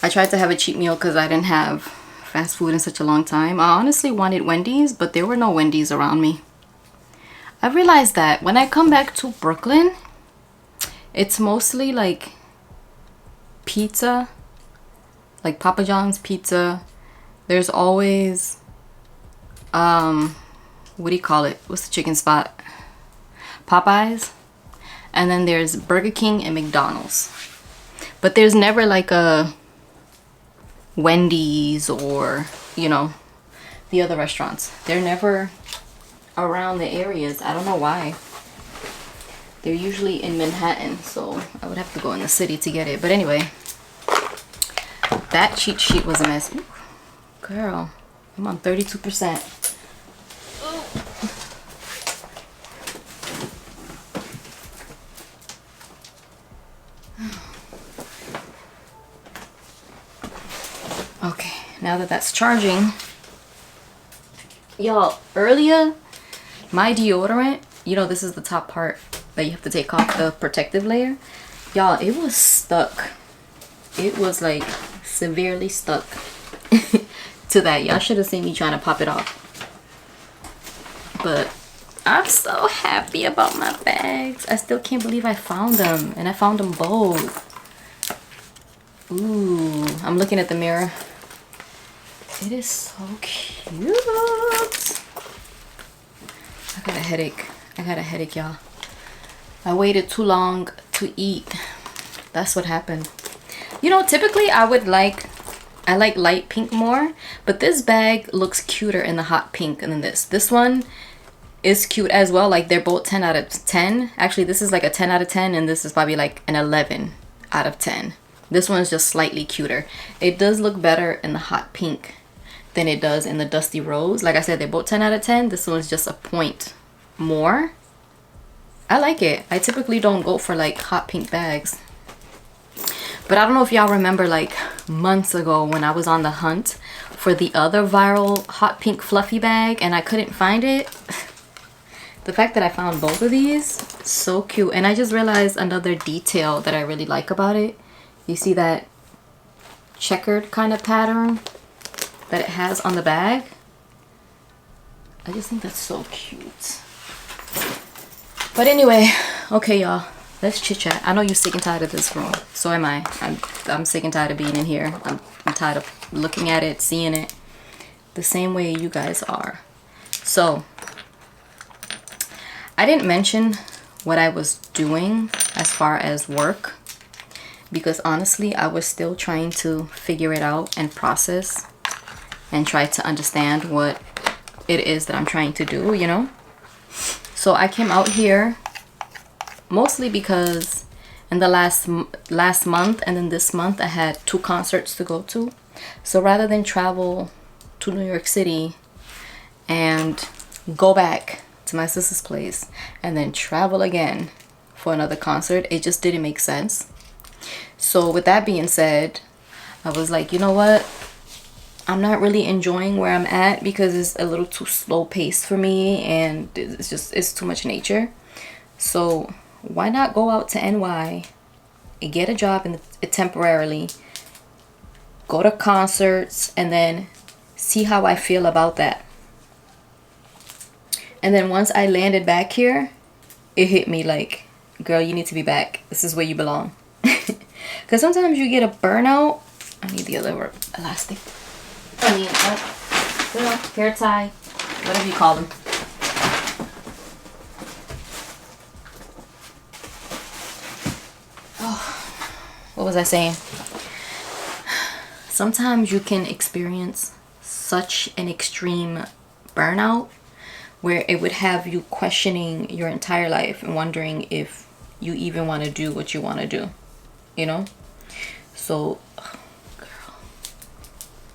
I tried to have a cheat meal because I didn't have fast food in such a long time. I honestly wanted Wendy's, but there were no Wendy's around me. I realized that when I come back to Brooklyn, it's mostly like pizza, like Papa John's pizza. There's always, what do you call it? What's the chicken spot? Popeyes. And then there's Burger King and McDonald's. But there's never like a Wendy's or, you know, the other restaurants. They're never around the areas. I don't know why. They're usually in Manhattan, so I would have to go in the city to get it. But anyway, that cheat sheet was a mess. Ooh, girl, I'm on 32%. Okay, now that that's charging, y'all, earlier, my deodorant, you know, this is the top part that you have to take off, the protective layer. Y'all, it was stuck. It was like severely stuck to that. Y'all should have seen me trying to pop it off. But I'm so happy about my bags. I still can't believe I found them. And I found them both. Ooh, I'm looking at the mirror. It is so cute. I got a headache. Y'all. I waited too long to eat. That's what happened. You know, typically I like light pink more, but this bag looks cuter in the hot pink than this. This one is cute as well. Like, they're both 10 out of 10. Actually, this is like a 10 out of 10, and this is probably like an 11 out of 10. This one is just slightly cuter. It does look better in the hot pink than it does in the dusty rose. Like I said, they're both 10 out of 10. This one's just a point more. I like it. I typically don't go for like hot pink bags. But I don't know if y'all remember, like months ago when I was on the hunt for the other viral hot pink fluffy bag and I couldn't find it. The fact that I found both of these, so cute. And I just realized another detail that I really like about it. You see that checkered kind of pattern that it has on the bag? I just think that's so cute. But anyway, okay y'all, let's chit chat. I know you're sick and tired of this room. So am I. I'm sick and tired of being in here. I'm tired of looking at it, seeing it the same way you guys are. So I didn't mention what I was doing as far as work, because honestly I was still trying to figure it out and process and try to understand what it is that I'm trying to do, you know. So I came out here mostly because in the last month and then this month I had 2 concerts to go to. So rather than travel to New York City and go back to my sister's place and then travel again for another concert, it just didn't make sense. So with that being said, I was like, you know what, I'm not really enjoying where I'm at because it's a little too slow paced for me and it's too much nature. So why not go out to NY, get a job temporarily, go to concerts, and then see how I feel about that. And then once I landed back here, it hit me like, girl, you need to be back. This is where you belong. Because sometimes you get a burnout. I need the other elastic. I mean, hair tie, whatever you call them. Oh, what was I saying? Sometimes you can experience such an extreme burnout where it would have you questioning your entire life and wondering if you even want to do what you want to do, you know? So,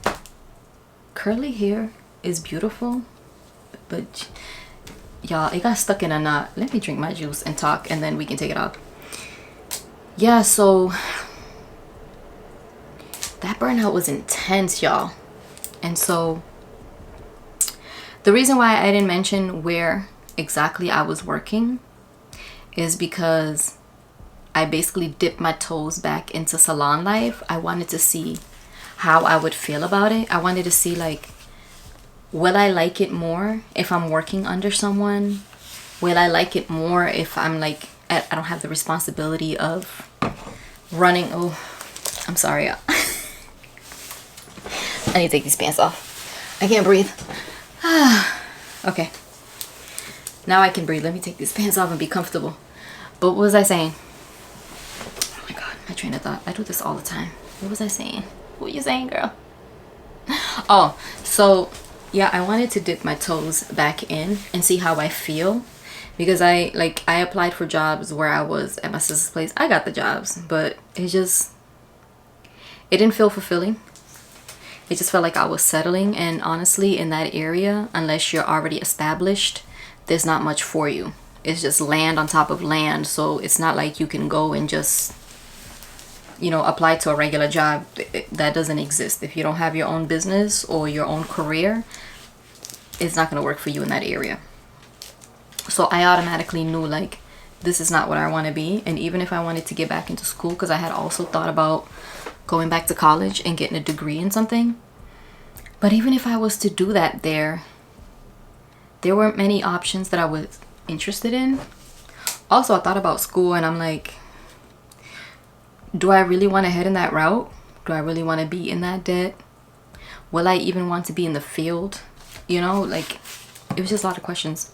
girl, curly hair is beautiful, but y'all, it got stuck in a knot. Let me drink my juice and talk, and then we can take it off. Yeah, so that burnout was intense, y'all. And so the reason why I didn't mention where exactly I was working is because I basically dipped my toes back into salon life. I wanted to see how I would feel about it. I wanted to see, like, will I like it more if I'm working under someone? Will I like it more if I'm like, I don't have the responsibility of running? Oh, I'm sorry. I need to take these pants off. I can't breathe. Okay. Now I can breathe. Let me take these pants off and be comfortable. But what was I saying? Oh my god, my train of thought. I do this all the time. What was I saying? What were you saying, girl? Oh, so yeah, I wanted to dip my toes back in and see how I feel. Because I applied for jobs where I was at my sister's place. I got the jobs, but it didn't feel fulfilling. It just felt like I was settling, and honestly, in that area, unless you're already established, there's not much for you. It's just land on top of land, so it's not like you can go and just, you know, apply to a regular job. That doesn't exist. If you don't have your own business or your own career, it's not going to work for you in that area. So I automatically knew, like, this is not what I want to be. And even if I wanted to get back into school, because I had also thought about going back to college and getting a degree in something, but even if I was to do that, there weren't many options that I was interested in. Also, I thought about school and I'm like, do I really want to head in that route? Do I really want to be in that debt? Will I even want to be in the field? You know, like, it was just a lot of questions.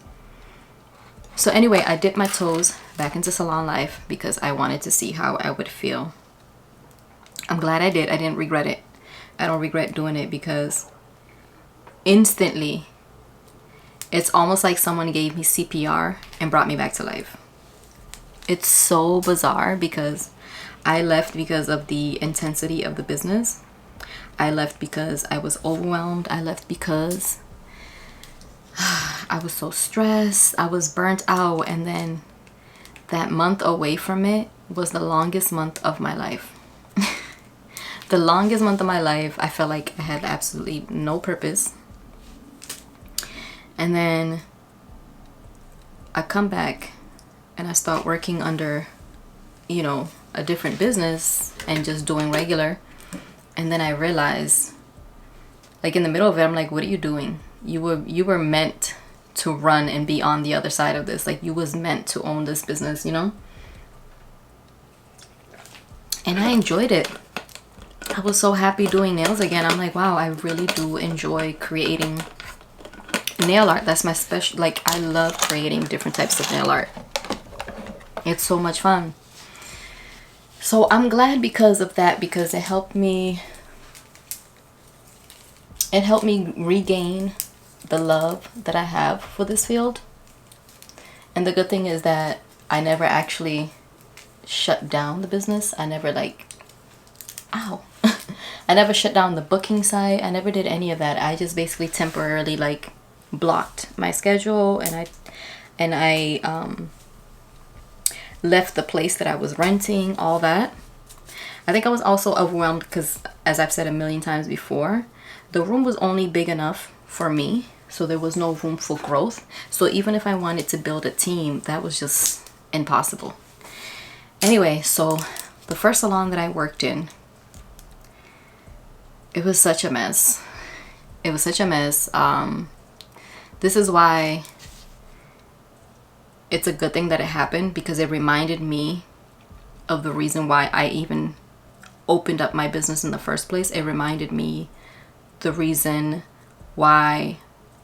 So anyway, I dipped my toes back into salon life because I wanted to see how I would feel. I'm glad I did. I didn't regret it. I don't regret doing it because instantly, it's almost like someone gave me CPR and brought me back to life. It's so bizarre because I left because of the intensity of the business. I left because I was overwhelmed. I left because I was so stressed. I was burnt out. And then that month away from it was the longest month of my life. The longest month of my life. I felt like I had absolutely no purpose. And then I come back and I start working under, you know, a different business and just doing regular. And then I realized, like in the middle of it, I'm like, what are you doing? You were meant to run and be on the other side of this. Like, you was meant to own this business, you know? And I enjoyed it. I was so happy doing nails again. I'm like, wow, I really do enjoy creating nail art. That's my special. Like, I love creating different types of nail art. It's so much fun. So I'm glad because of that, because it helped me regain the love that I have for this field. And the good thing is that I never actually shut down the business. I never like, ow. I never shut down the booking site. I never did any of that. I just basically temporarily like blocked my schedule, and I left the place that I was renting, all that. I think I was also overwhelmed because, as I've said a million times before, the room was only big enough for me, so there was no room for growth. So even if I wanted to build a team, that was just impossible. Anyway, so the first salon that I worked in, it was such a mess. It was such a mess. This is why it's a good thing that it happened, because it reminded me of the reason why I even opened up my business in the first place. It reminded me the reason why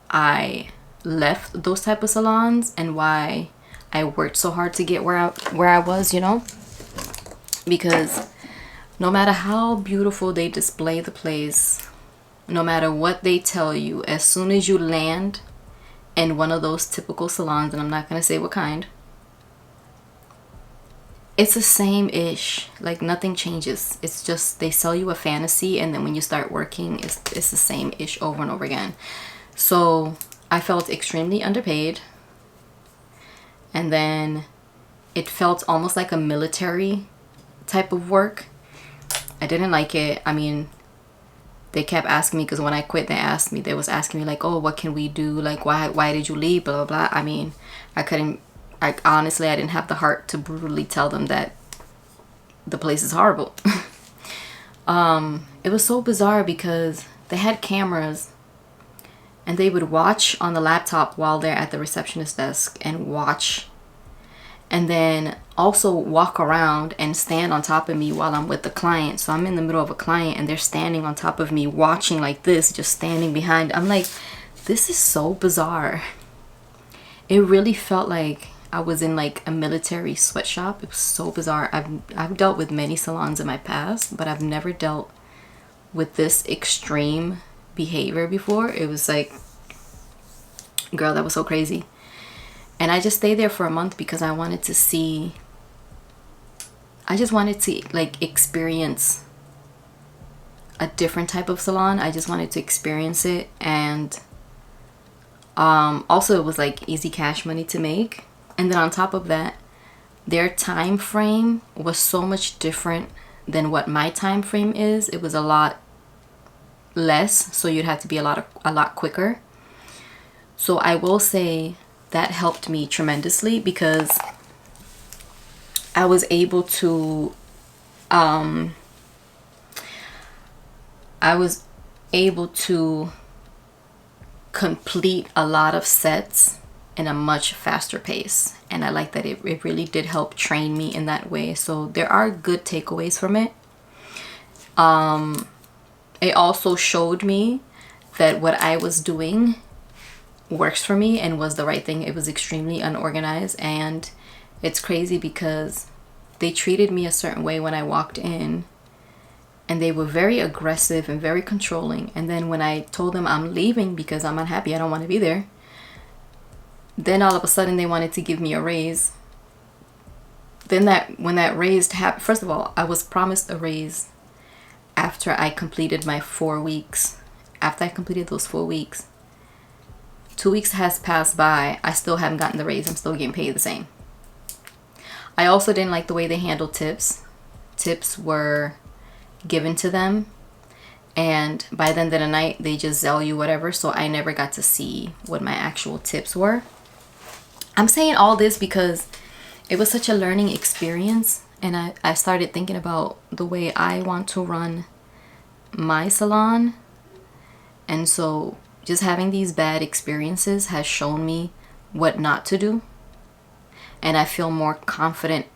I left those type of salons and why I worked so hard to get where I was, you know? Because no matter how beautiful they display the place, no matter what they tell you, as soon as you land in one of those typical salons, and I'm not gonna say what kind, it's the same-ish. Like, nothing changes. It's just they sell you a fantasy, and then when you start working, it's the same-ish over and over again. So I felt extremely underpaid, and then it felt almost like a military type of work. I didn't like it. I mean, they kept asking me, because when I quit, they was asking me like, oh, what can we do? Like, why did you leave? Blah, blah, blah. I mean, honestly, I didn't have the heart to brutally tell them that the place is horrible. It was so bizarre because they had cameras and they would watch on the laptop while they're at the receptionist desk and watch, and then also walk around and stand on top of me while I'm with the client. So I'm in the middle of a client and they're standing on top of me watching like this, just standing behind. I'm like, this is so bizarre. It really felt like I was in like a military sweatshop. It was so bizarre. I've dealt with many salons in my past, but I've never dealt with this extreme behavior before. It was like, girl, that was so crazy. And I just stayed there for a month because I wanted to see, I just wanted to like experience a different type of salon. I just wanted to experience it. And also it was like easy cash money to make. And then on top of that, their time frame was so much different than what my time frame is. It was a lot less, so you'd have to be a lot quicker. So I will say that helped me tremendously, because I was able to complete a lot of sets in a much faster pace, and I like that it really did help train me in that way. So there are good takeaways from it. It also showed me that what I was doing works for me and was the right thing. It was extremely unorganized, and it's crazy because they treated me a certain way when I walked in, and they were very aggressive and very controlling. And then when I told them I'm leaving because I'm unhappy, I don't want to be there, then all of a sudden they wanted to give me a raise. Then when that raise happened, first of all, I was promised a raise after I completed my 4 weeks. After I completed those 4 weeks, 2 weeks has passed by. I still haven't gotten the raise. I'm still getting paid the same. I also didn't like the way they handled tips. Tips were given to them, and by the end of the night they just sell you whatever, so I never got to see what my actual tips were. I'm saying all this because it was such a learning experience, and I started thinking about the way I want to run my salon. And so just having these bad experiences has shown me what not to do, and I feel more confident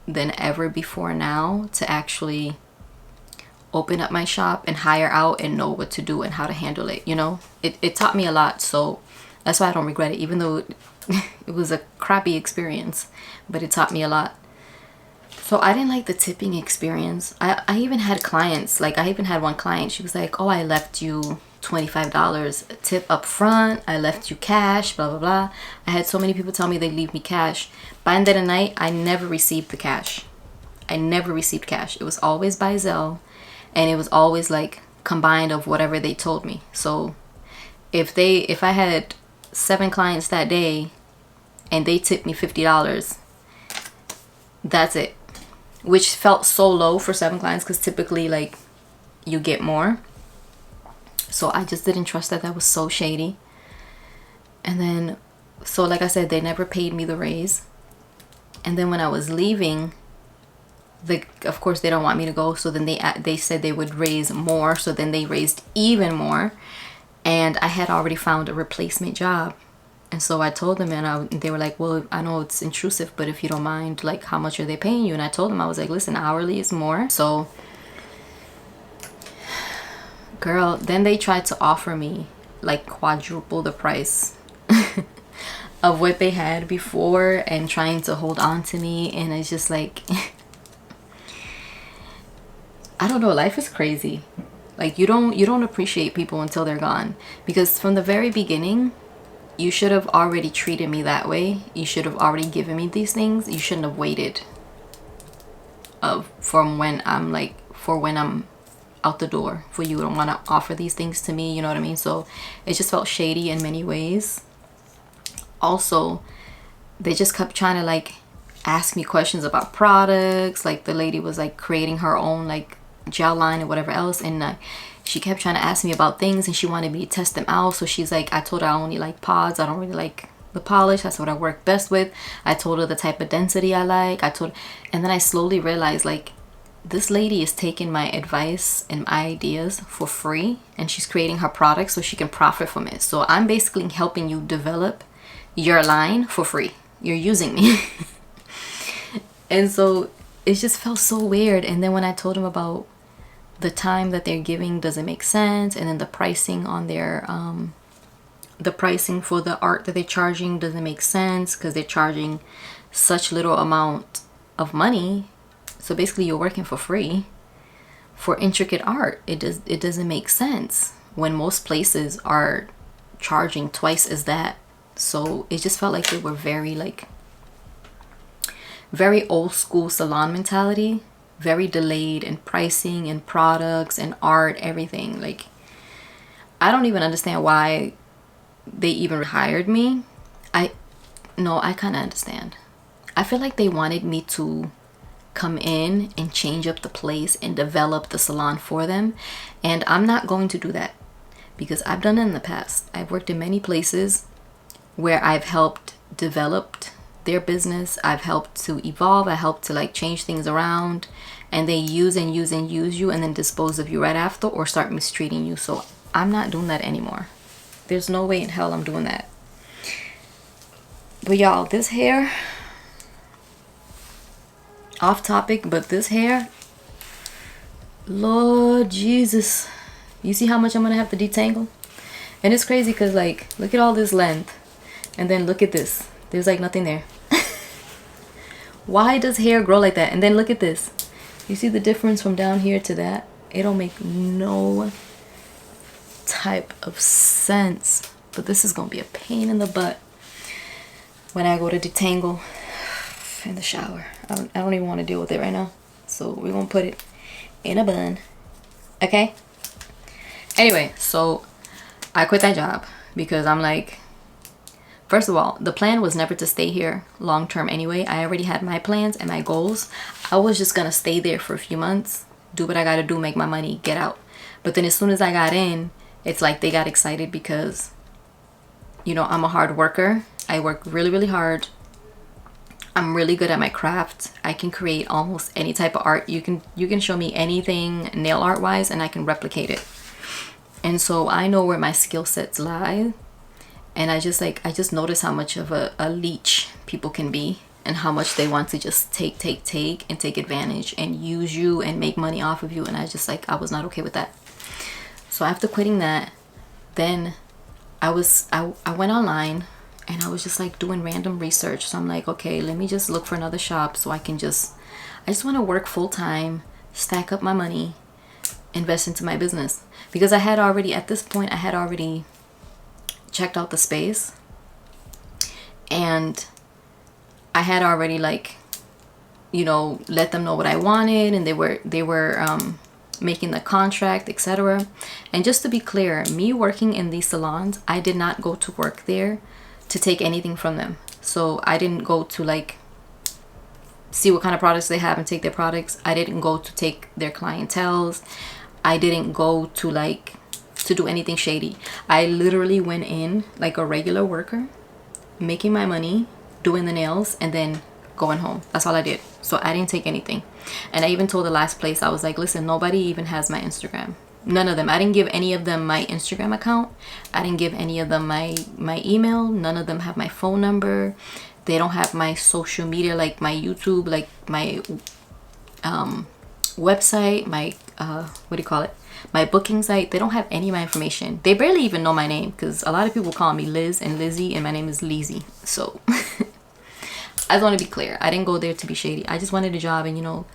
than ever before now to actually open up my shop and hire out and know what to do and how to handle it. You know, it taught me a lot, so that's why I don't regret it, even though it was a crappy experience, but it taught me a lot. So I didn't like the tipping experience. I even had clients, like I even had one client, she was like, oh, I left you $25 tip up front, I left you cash, blah blah blah. I had so many people tell me they leave me cash. By the end of the night, I never received the cash. I never received cash. It was always by Zelle, and it was always like combined of whatever they told me. So if I had 7 clients that day and they tipped me $50, that's it, which felt so low for 7 clients because typically like you get more. So I just didn't trust that. That was so shady. And then, so like I said, they never paid me the raise. And then when I was leaving, of course they don't want me to go, so then they said they would raise more, so then they raised even more, and I had already found a replacement job. And so I told them, and they were like, well, I know it's intrusive, but if you don't mind, like, how much are they paying you? And I told them, I was like, listen, hourly is more. So girl, then they tried to offer me like quadruple the price of what they had before, and trying to hold on to me. And it's just like I don't know, life is crazy. Like you don't appreciate people until they're gone, because from the very beginning you should have already treated me that way. You should have already given me these things. You shouldn't have waited from when I'm out the door for you to want to offer these things to me, you know what I mean? So it just felt shady in many ways. Also, they just kept trying to like ask me questions about products. Like the lady was like creating her own like gel line and whatever else, and she kept trying to ask me about things, and she wanted me to test them out. So she's like, I told her I only like pods, I don't really like the polish, that's what I work best with. I told her the type of density I like. And then I slowly realized, like, this lady is taking my advice and my ideas for free, and she's creating her product so she can profit from it. So I'm basically helping you develop your line for free. You're using me. And so it just felt so weird. And then when I told them about the time that they're giving doesn't make sense, and then the pricing on their the pricing for the art that they're charging doesn't make sense because they're charging such little amount of money. So basically you're working for free for intricate art. It doesn't make sense when most places are charging twice as that. So it just felt like they were very old school salon mentality, very delayed in pricing and products and art, everything. Like, I don't even understand why they even hired me. I kind of understand. I feel like they wanted me to come in and change up the place and develop the salon for them, and I'm not going to do that because I've done it in the past. I've worked in many places where I've helped developed their business. I've helped to evolve. I helped to like change things around, and they use and use and use you and then dispose of you right after, or start mistreating you. So I'm not doing that anymore. There's no way in hell I'm doing that. But y'all, this hair, off topic, but this hair, Lord Jesus, you see how much I'm gonna have to detangle? And it's crazy because like, look at all this length, and then look at this, there's like nothing there. Why does hair grow like that? And then look at this, you see the difference from down here to that? It don't make no type of sense. But this is gonna be a pain in the butt when I go to detangle in the shower. I don't even want to deal with it right now, so we're gonna put it in a bun, okay? Anyway, so I quit that job because I'm like, first of all, the plan was never to stay here long term anyway. I already had my plans and my goals. I was just gonna stay there for a few months, do what I gotta do, make my money, get out. But then as soon as I got in, it's like they got excited because, you know, I'm a hard worker. I work really, really hard. I'm really good at my craft. I can create almost any type of art. You can show me anything nail art wise and I can replicate it. And so I know where my skill sets lie. And I just notice how much of a leech people can be, and how much they want to just take and take advantage and use you and make money off of you. And I just like, I was not okay with that. So after quitting that, then I went online and I was just like doing random research. So I'm like, okay, let me just look for another shop so I just want to work full time, stack up my money, invest into my business. Because I had already, at this point, I had already checked out the space, and I had already like, you know, let them know what I wanted, and they were making the contract, etc. And just to be clear, me working in these salons, I did not go to work there to take anything from them. So I didn't go to like see what kind of products they have and take their products. I didn't go to take their clientels. I didn't go to like to do anything shady. I literally went in like a regular worker, making my money, doing the nails, and then going home. That's all I did. So I didn't take anything. And I even told the last place, I was like, listen, nobody even has my Instagram. None of them. I didn't give any of them my Instagram account. I didn't give any of them my email. None of them have my phone number. They don't have my social media, like my YouTube, like my website, my what do you call it, my booking site. They don't have any of my information. They barely even know my name, because a lot of people call me Liz and Lizzie, and my name is Lizzie. So I just want to be clear, I didn't go there to be shady. I just wanted a job. And you know,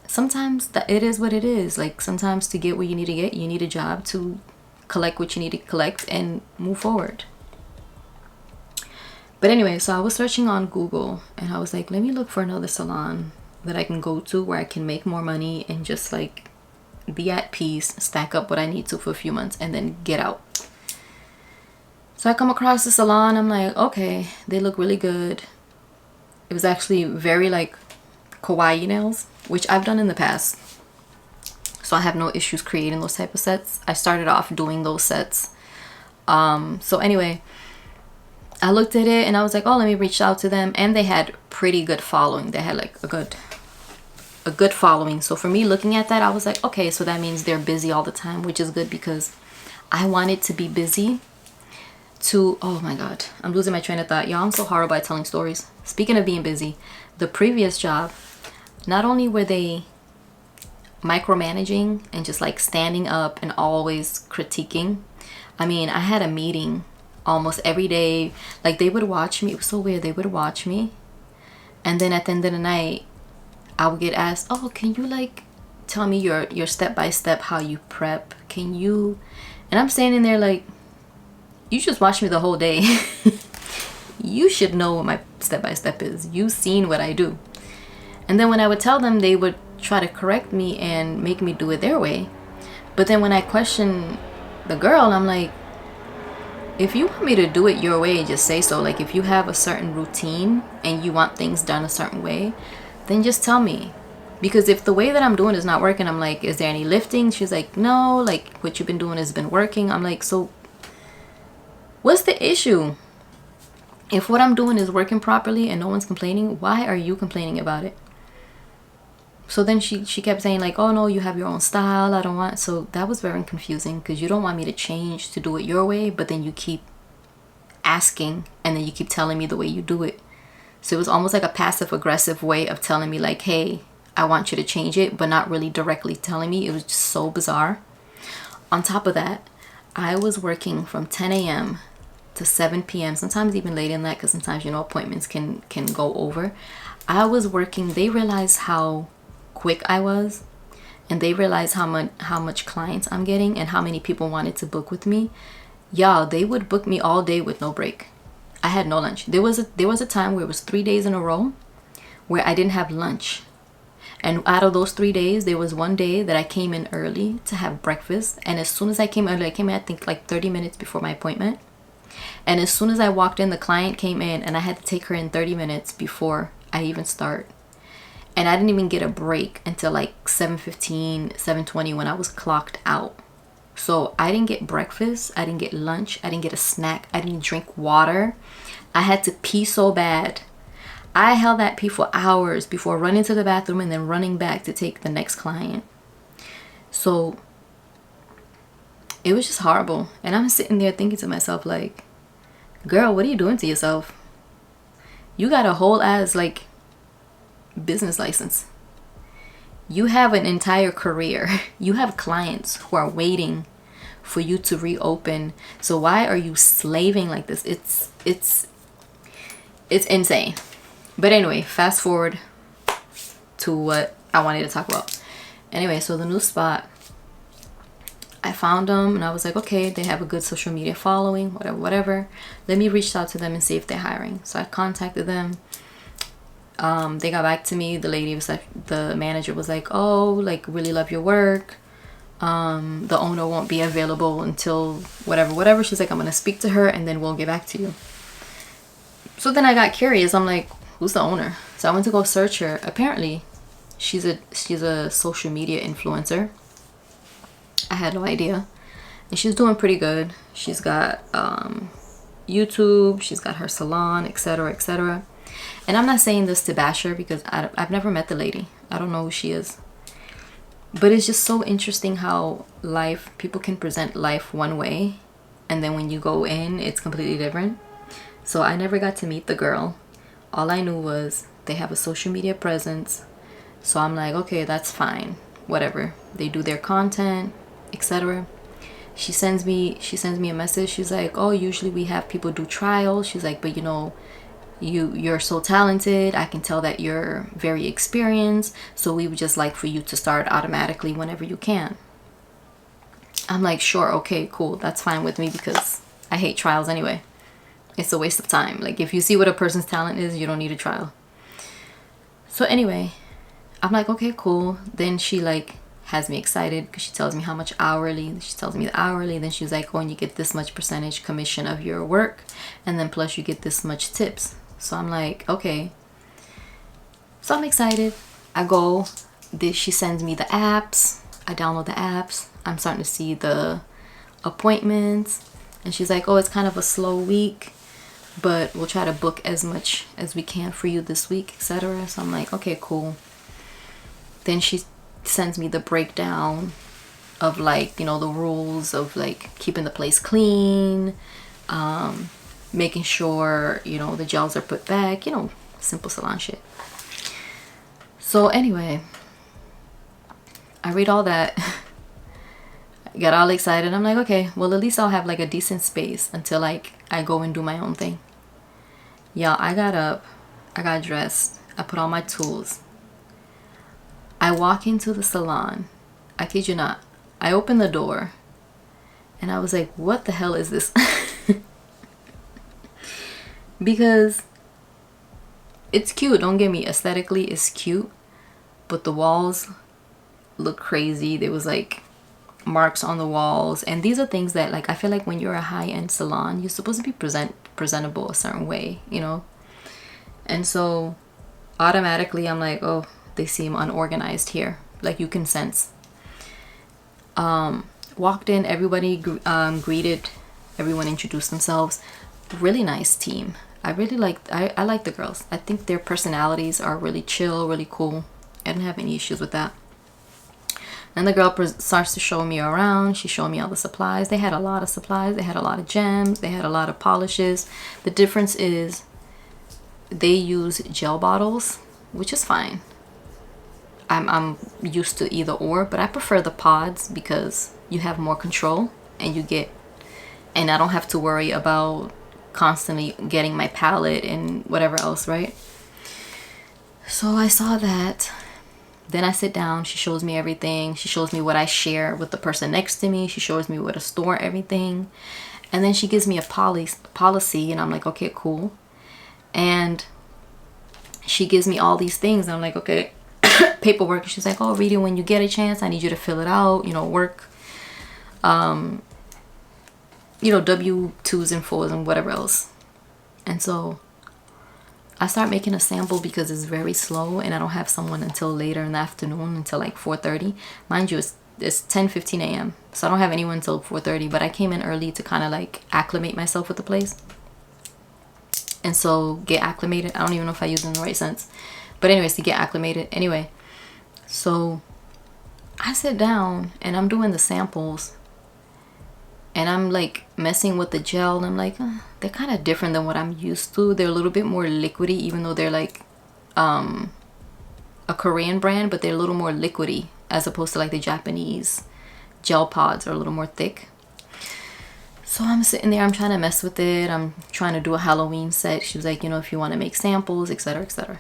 sometimes it is what it is. Like sometimes to get what you need to get, you need a job to collect what you need to collect and move forward. But anyway, so I was searching on Google and I was like, let me look for another salon that I can go to where I can make more money and just like be at peace, stack up what I need to for a few months, and then get out. So I come across the salon. I'm like, okay, they look really good. It was actually very like kawaii nails, which I've done in the past. So I have no issues creating those type of sets. I started off doing those sets. So anyway, I looked at it and I was like, oh, let me reach out to them. And they had pretty good following. They had like a good following. So for me looking at that, I was like, okay, so that means they're busy all the time, which is good, because I wanted to be busy to, oh my God, I'm losing my train of thought. Y'all, I'm so horrible at telling stories. Speaking of being busy, the previous job, not only were they micromanaging and just like standing up and always critiquing. I mean, I had a meeting almost every day. Like they would watch me. It was so weird. They would watch me, and then at the end of the night I would get asked, oh, can you like tell me your step-by-step how you prep? Can you? And I'm standing there like, you just watched me the whole day. You should know what my step-by-step is. You've seen what I do. And then when I would tell them, they would try to correct me and make me do it their way. But then when I question the girl, I'm like, if you want me to do it your way, just say so. Like if you have a certain routine and you want things done a certain way, then just tell me. Because if the way that I'm doing is not working, I'm like, is there any lifting? She's like, no, like what you've been doing has been working. I'm like, so what's the issue? If what I'm doing is working properly and no one's complaining, why are you complaining about it? So then she kept saying like, oh no, you have your own style, I don't want. So that was very confusing, because you don't want me to change to do it your way, but then you keep asking and then you keep telling me the way you do it. So it was almost like a passive aggressive way of telling me like, hey, I want you to change it, but not really directly telling me. It was just so bizarre. On top of that, I was working from 10 a.m. to 7 p.m. sometimes even later than that, because sometimes, you know, appointments can go over. I was working. They realized how quick I was, and they realized how much clients I'm getting and how many people wanted to book with me. Y'all, they would book me all day with no break. I had no lunch. There was a time where it was 3 days in a row where I didn't have lunch. And out of those 3 days, there was one day that I came in early to have breakfast. And as soon as I came early, I came in, I think, like 30 minutes before my appointment. And as soon as I walked in, the client came in, and I had to take her in 30 minutes before I even start. And I didn't even get a break until like 7:15, 7:20 when I was clocked out. So I didn't get breakfast, I didn't get lunch, I didn't get a snack, I didn't drink water. I had to pee so bad. I held that pee for hours before running to the bathroom and then running back to take the next client. So it was just horrible. And I'm sitting there thinking to myself like, girl, what are you doing to yourself? You got a whole ass like business license. You have an entire career. You have clients who are waiting for you to reopen. So why are you slaving like this? It's insane. But anyway, fast forward to what I wanted to talk about. Anyway, so the new spot, I found them and I was like, okay, they have a good social media following, whatever. Let me reach out to them and see if they're hiring. So I contacted them. They got back to me. The lady was like, the manager was like, oh, like, really love your work. The owner won't be available until whatever. She's like, I'm gonna speak to her and then we'll get back to you. So then I got curious. I'm like, who's the owner? So I went to go search her. Apparently she's a social media influencer. I had no idea. And she's doing pretty good. She's got YouTube, she's got her salon, etc., etc. And I'm not saying this to bash her, because I've never met the lady. I don't know who she is. But it's just so interesting how people can present life one way, and then when you go in, it's completely different. So I never got to meet the girl. All I knew was they have a social media presence. So I'm like, okay, that's fine. Whatever. They do their content, etc. She sends me a message. She's like, oh, usually we have people do trials. She's like, but you know, you're so talented. I can tell that you're very experienced. So we would just like for you to start automatically whenever you can. I'm like, sure, okay, cool. That's fine with me, because I hate trials anyway. It's a waste of time. Like, if you see what a person's talent is, you don't need a trial. So anyway, I'm like, okay, cool. Then she like has me excited because she tells me how much hourly. She tells me the hourly. Then she's like, oh, and you get this much percentage commission of your work, and then plus you get this much tips. So I'm like, okay. So I'm excited. I go. She sends me the apps. I download the apps. I'm starting to see the appointments. And she's like, oh, it's kind of a slow week, but we'll try to book as much as we can for you this week, etc. So I'm like, okay, cool. Then she sends me the breakdown of like, you know, the rules of like keeping the place clean, making sure, you know, the gels are put back, you know, simple salon shit. So anyway, I read all that. Got all excited. I'm like, okay, well, at least I'll have like a decent space until like I go and do my own thing. Y'all, I got up, I got dressed, I put all my tools. I walk into the salon. I kid you not. I open the door and I was like, what the hell is this? Because it's cute, don't get me, aesthetically it's cute, but the walls look crazy. There was like marks on the walls, and these are things that like I feel like when you're a high-end salon, you're supposed to be presentable a certain way, you know. And so automatically I'm like, oh, they seem unorganized here, like you can sense. Walked in, everybody greeted, everyone introduced themselves. Really nice team. I really like, I like the girls. I think their personalities are really chill, really cool. I didn't have any issues with that. And the girl starts to show me around. She showed me all the supplies. They had a lot of supplies. They had a lot of gems. They had a lot of polishes. The difference is they use gel bottles, which is fine. I'm used to either or, but I prefer the pods because you have more control and and I don't have to worry about constantly getting my palette and whatever else, right? So I saw that. Then I sit down, she shows me everything. She shows me what I share with the person next to me. She shows me where to store everything. And then she gives me a policy and I'm like, okay, cool. And she gives me all these things. And I'm like, okay, paperwork. And she's like, oh, read it when you get a chance. I need you to fill it out, you know, work, you know, W-2s and 4s and whatever else. And so I start making a sample because it's very slow and I don't have someone until later in the afternoon, until like 4:30. Mind you, it's 10:15 a.m. So I don't have anyone until 4:30, but I came in early to kind of like acclimate myself with the place. And so get acclimated. I don't even know if I use it in the right sense. But anyways, to get acclimated. Anyway, so I sit down and I'm doing the samples. And I'm like messing with the gel and I'm like, they're kind of different than what I'm used to. They're a little bit more liquidy, even though they're like a Korean brand, but they're a little more liquidy as opposed to like the Japanese gel pods are a little more thick. So I'm sitting there, I'm trying to mess with it. I'm trying to do a Halloween set. She was like, you know, if you want to make samples, etc., etc.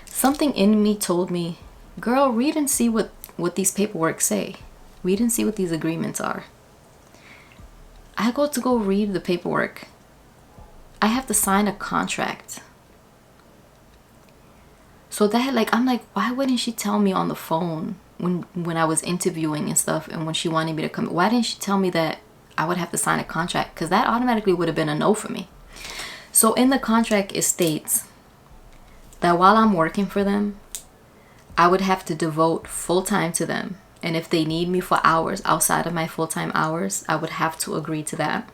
Something in me told me, girl, read and see what these paperwork say. Read and see what these agreements are. I go read the paperwork. I have to sign a contract. So that like, I'm like, why wouldn't she tell me on the phone when I was interviewing and stuff and when she wanted me to come? Why didn't she tell me that I would have to sign a contract? Because that automatically would have been a no for me. So in the contract, it states that while I'm working for them, I would have to devote full time to them. And if they need me for hours outside of my full-time hours, I would have to agree to that.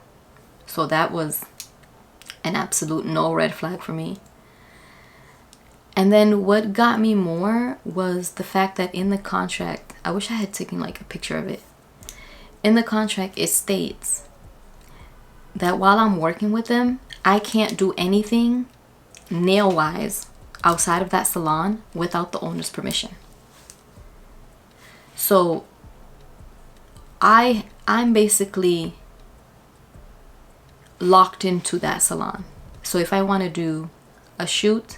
So that was an absolute no red flag for me. And then what got me more was the fact that in the contract, I wish I had taken like a picture of it. In the contract, it states that while I'm working with them, I can't do anything nail-wise outside of that salon without the owner's permission. So I'm basically locked into that salon. So if I want to do a shoot,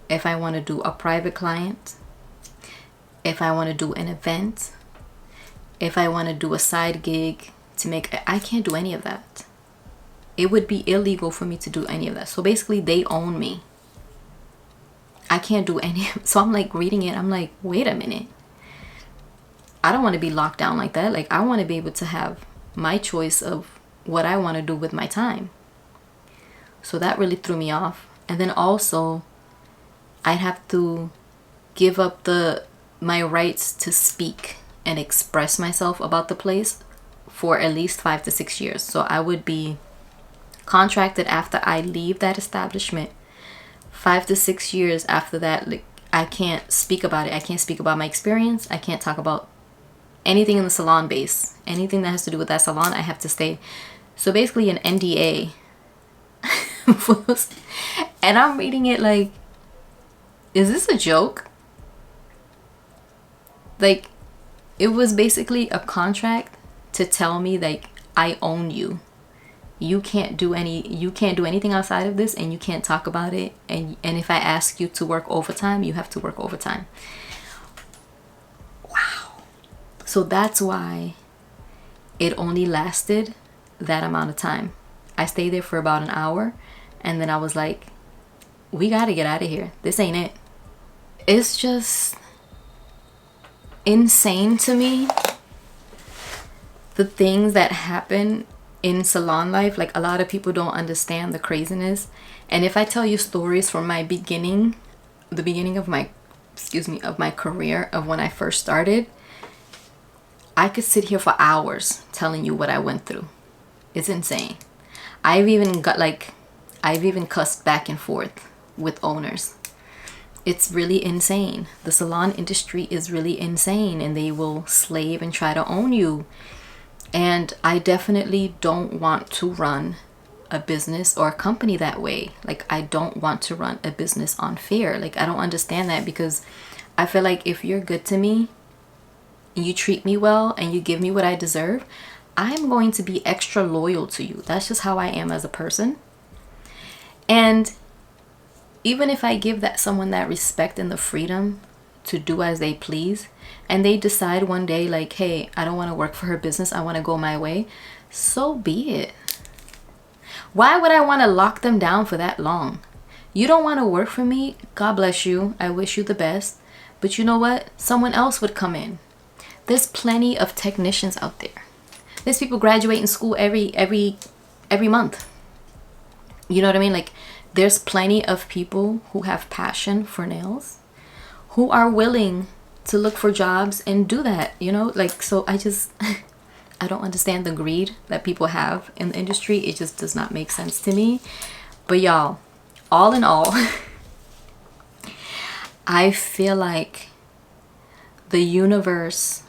if I want to do a private client, if I want to do an event, if I want to do a side gig to make, I can't do any of that. It would be illegal for me to do any of that. So basically they own me. I can't do any. So I'm like reading it. I'm like, wait a minute. I don't want to be locked down like that. Like I want to be able to have my choice of what I want to do with my time. So that really threw me off. And then also I'd have to give up my rights to speak and express myself about the place for at least 5 to 6 years. So I would be contracted after I leave that establishment. 5 to 6 years after that, like I can't speak about it. I can't speak about my experience. I can't talk about anything in the salon base. Anything that has to do with that salon, I have to stay. So basically an NDA. And I'm reading it like, is this a joke? Like, it was basically a contract to tell me like, I own you. You can't do anything outside of this, and you can't talk about it. And if I ask you to work overtime, you have to work overtime. Wow. So that's why it only lasted that amount of time. I stayed there for about an hour, and then I was like, we got to get out of here. This ain't it. It's just insane to me, the things that happen in salon life. Like, a lot of people don't understand the craziness. And if I tell you stories from my the beginning of my career, of when I first started, I could sit here for hours telling you what I went through. It's insane. I've even got like, I've even cussed back and forth with owners. It's really insane. The salon industry is really insane, and they will slave and try to own you. And I definitely don't want to run a business or a company that way. Like, I don't want to run a business on fear. Like, I don't understand that, because I feel like if you're good to me, you treat me well, and you give me what I deserve, I'm going to be extra loyal to you. That's just how I am as a person. And even if I give someone that respect and the freedom to do as they please, and they decide one day like, hey, I don't want to work for her business, I want to go my way, so be it. Why would I want to lock them down for that long? You don't want to work for me? God bless you. I wish you the best. But you know what? Someone else would come in. There's plenty of technicians out there. There's people graduating school every month. You know what I mean? Like, there's plenty of people who have passion for nails, who are willing to look for jobs and do that, you know? Like, so I just, I don't understand the greed that people have in the industry. It just does not make sense to me. But y'all, all in all, I feel like the universe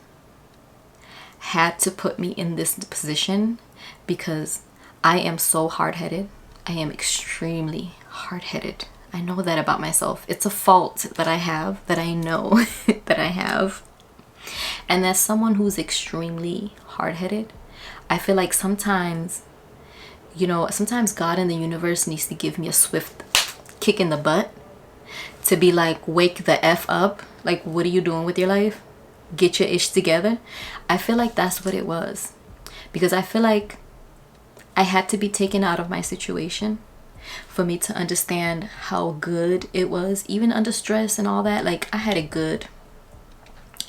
had to put me in this position because I am so hard-headed. I am extremely hard-headed. I know that about myself. It's a fault that I have, that I know that I have. And as someone who's extremely hard-headed, I feel like sometimes, you know, sometimes God in the universe needs to give me a swift kick in the butt to be like, wake the F up. Like, what are you doing with your life? Get your ish together. I feel like that's what it was. Because I feel like I had to be taken out of my situation for me to understand how good it was, even under stress and all that. Like, I had it good,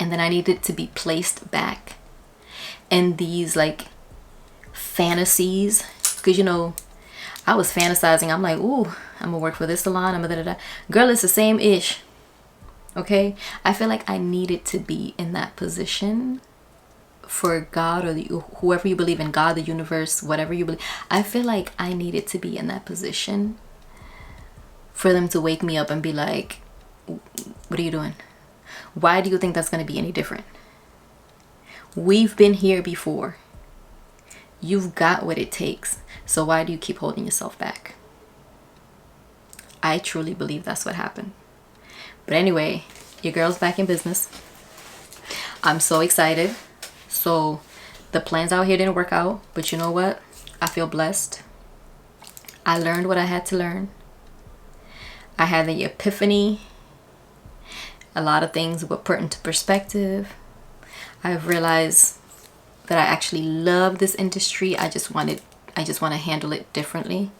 and then I needed to be placed back in these like fantasies, because you know, I was fantasizing. I'm like, ooh, I'm gonna work for this salon, I'm gonna girl, it's the same ish. Okay, I feel like I needed to be in that position for God, or whoever you believe in, God, the universe, whatever you believe. I feel like I needed to be in that position for them to wake me up and be like, what are you doing? Why do you think that's going to be any different? We've been here before. You've got what it takes. So why do you keep holding yourself back? I truly believe that's what happened. But anyway, your girl's back in business. I'm so excited. So the plans out here didn't work out, but you know what? I feel blessed. I learned what I had to learn. I had the epiphany. A lot of things were put into perspective. I've realized that I actually love this industry. I just want to handle it differently.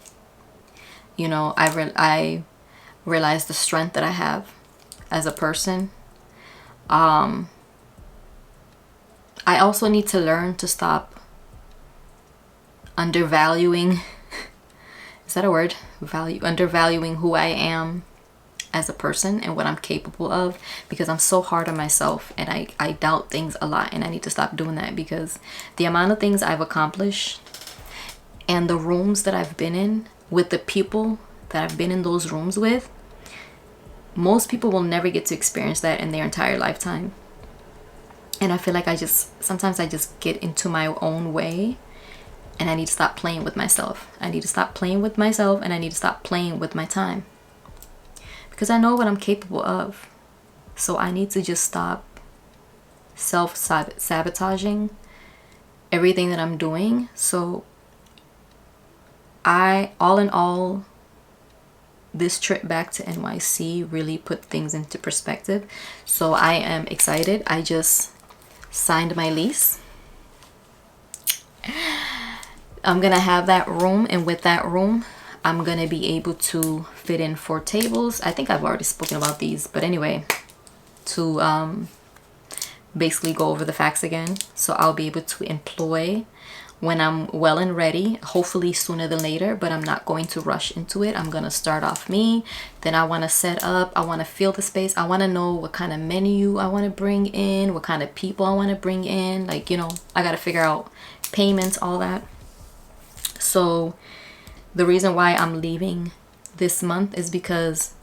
You know, I realized the strength that I have as a person. I also need to learn to stop undervaluing, is that a word? Undervaluing who I am as a person and what I'm capable of, because I'm so hard on myself, and I doubt things a lot, and I need to stop doing that, because the amount of things I've accomplished and the rooms that I've been in with the people that I've been in those rooms with, most people will never get to experience that in their entire lifetime. And I feel like sometimes I just get into my own way, and I need to stop playing with myself. I need to stop playing with myself, and I need to stop playing with my time, because I know what I'm capable of. So I need to just stop self-sabotaging everything that I'm doing. So all in all, this trip back to NYC really put things into perspective. So I am excited. I just signed my lease. I'm gonna have that room, and with that room I'm gonna be able to fit in 4 tables. I think I've already spoken about these, but anyway, to basically go over the facts again. So I'll be able to employ when I'm well and ready, hopefully sooner than later, but I'm not going to rush into it. I'm gonna start off me, then I want to set up, I want to feel the space, I want to know what kind of menu I want to bring in, what kind of people I want to bring in, like, you know, I got to figure out payments, all that. So The reason why I'm leaving this month is because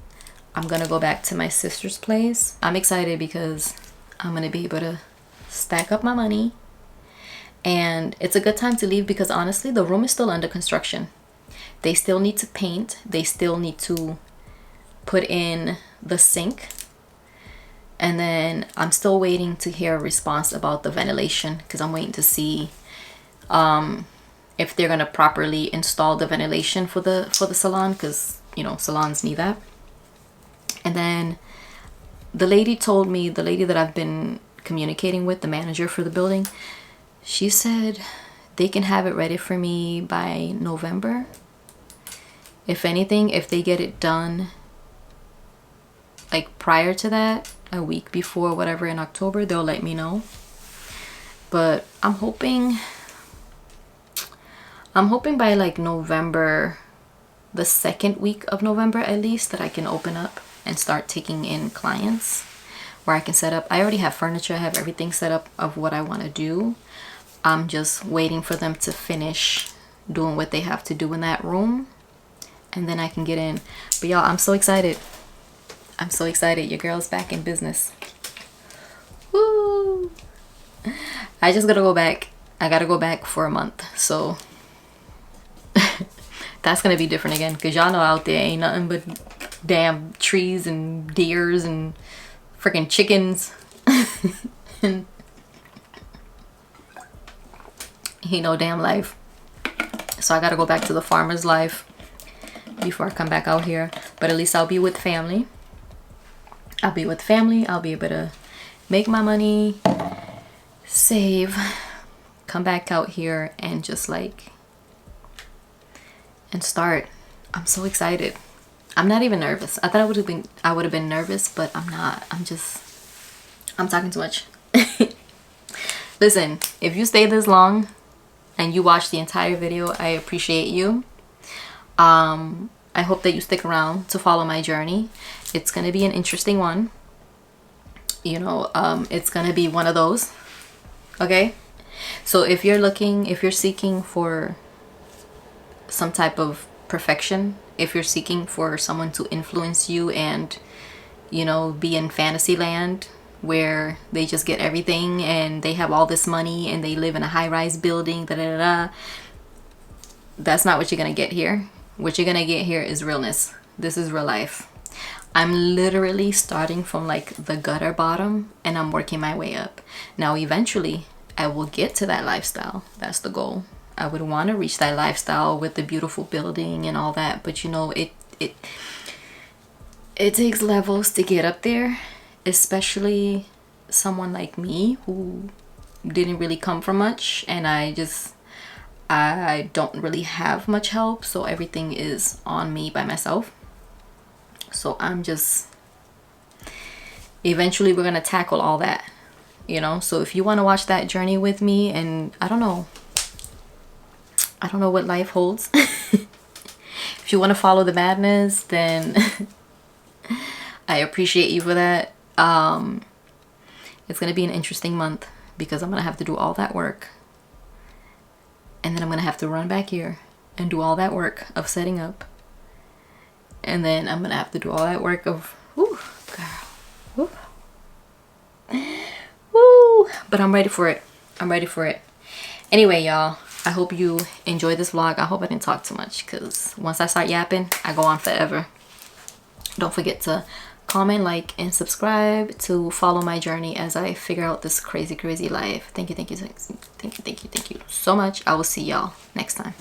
I'm gonna go back to my sister's place. I'm excited because I'm gonna be able to stack up my money, and it's a good time to leave because honestly the room is still under construction. They still need to paint, they still need to put in the sink, and then I'm still waiting to hear a response about the ventilation because I'm waiting to see if they're gonna properly install the ventilation for the salon, because you know salons need that. And then the lady told me, the lady that I've been communicating with, the manager for the building, she said they can have it ready for me by November. If anything, if they get it done like prior to that, a week before, whatever, in October, they'll let me know. But I'm hoping by like November, the second week of November at least, that I can open up and start taking in clients where I can set up. I already have furniture, I have everything set up of what I want to do. I'm just waiting for them to finish doing what they have to do in that room, and then I can get in. But y'all, I'm so excited. I'm so excited. Your girl's back in business. Woo! I just gotta go back. I gotta go back for a month, so that's gonna be different again, because y'all know out there ain't nothing but damn trees and deers and freaking chickens. And ain't no damn life. So I gotta go back to the farmer's life before I come back out here. But at least I'll be with family. I'll be with family. I'll be able to make my money, save, come back out here and just like, and start. I'm so excited. I'm not even nervous. I thought I would have been nervous, but I'm not. I'm talking too much. Listen, if you stay this long and you watch the entire video, I appreciate you. I hope that you stick around to follow my journey. It's gonna be an interesting one. You know, it's gonna be one of those. Okay? So if you're seeking for some type of perfection, if you're seeking for someone to influence you and, you know, be in fantasy land where they just get everything and they have all this money and they live in a high-rise building, that's not what you're gonna get here. What you're gonna get here is realness. This is real life. I'm literally starting from like the gutter bottom and I'm working my way up. Now eventually I will get to that lifestyle. That's the goal. I would want to reach that lifestyle with the beautiful building and all that, but you know, it takes levels to get up there, especially someone like me who didn't really come from much, and I don't really have much help, so everything is on me by myself. So I'm just, eventually we're gonna tackle all that, you know. So if you want to watch that journey with me, and I don't know what life holds. If you want to follow the madness, then I appreciate you for that. It's gonna be an interesting month because I'm gonna have to do all that work, and then I'm gonna have to run back here and do all that work of setting up, and then I'm gonna have to do all that work of girl, woo. But I'm ready for it. I'm ready for it. Anyway, y'all, I hope you enjoyed this vlog. I hope I didn't talk too much, because once I start yapping, I go on forever. Don't forget to comment, like, and subscribe to follow my journey as I figure out this crazy life. Thank you so much. I will see y'all next time.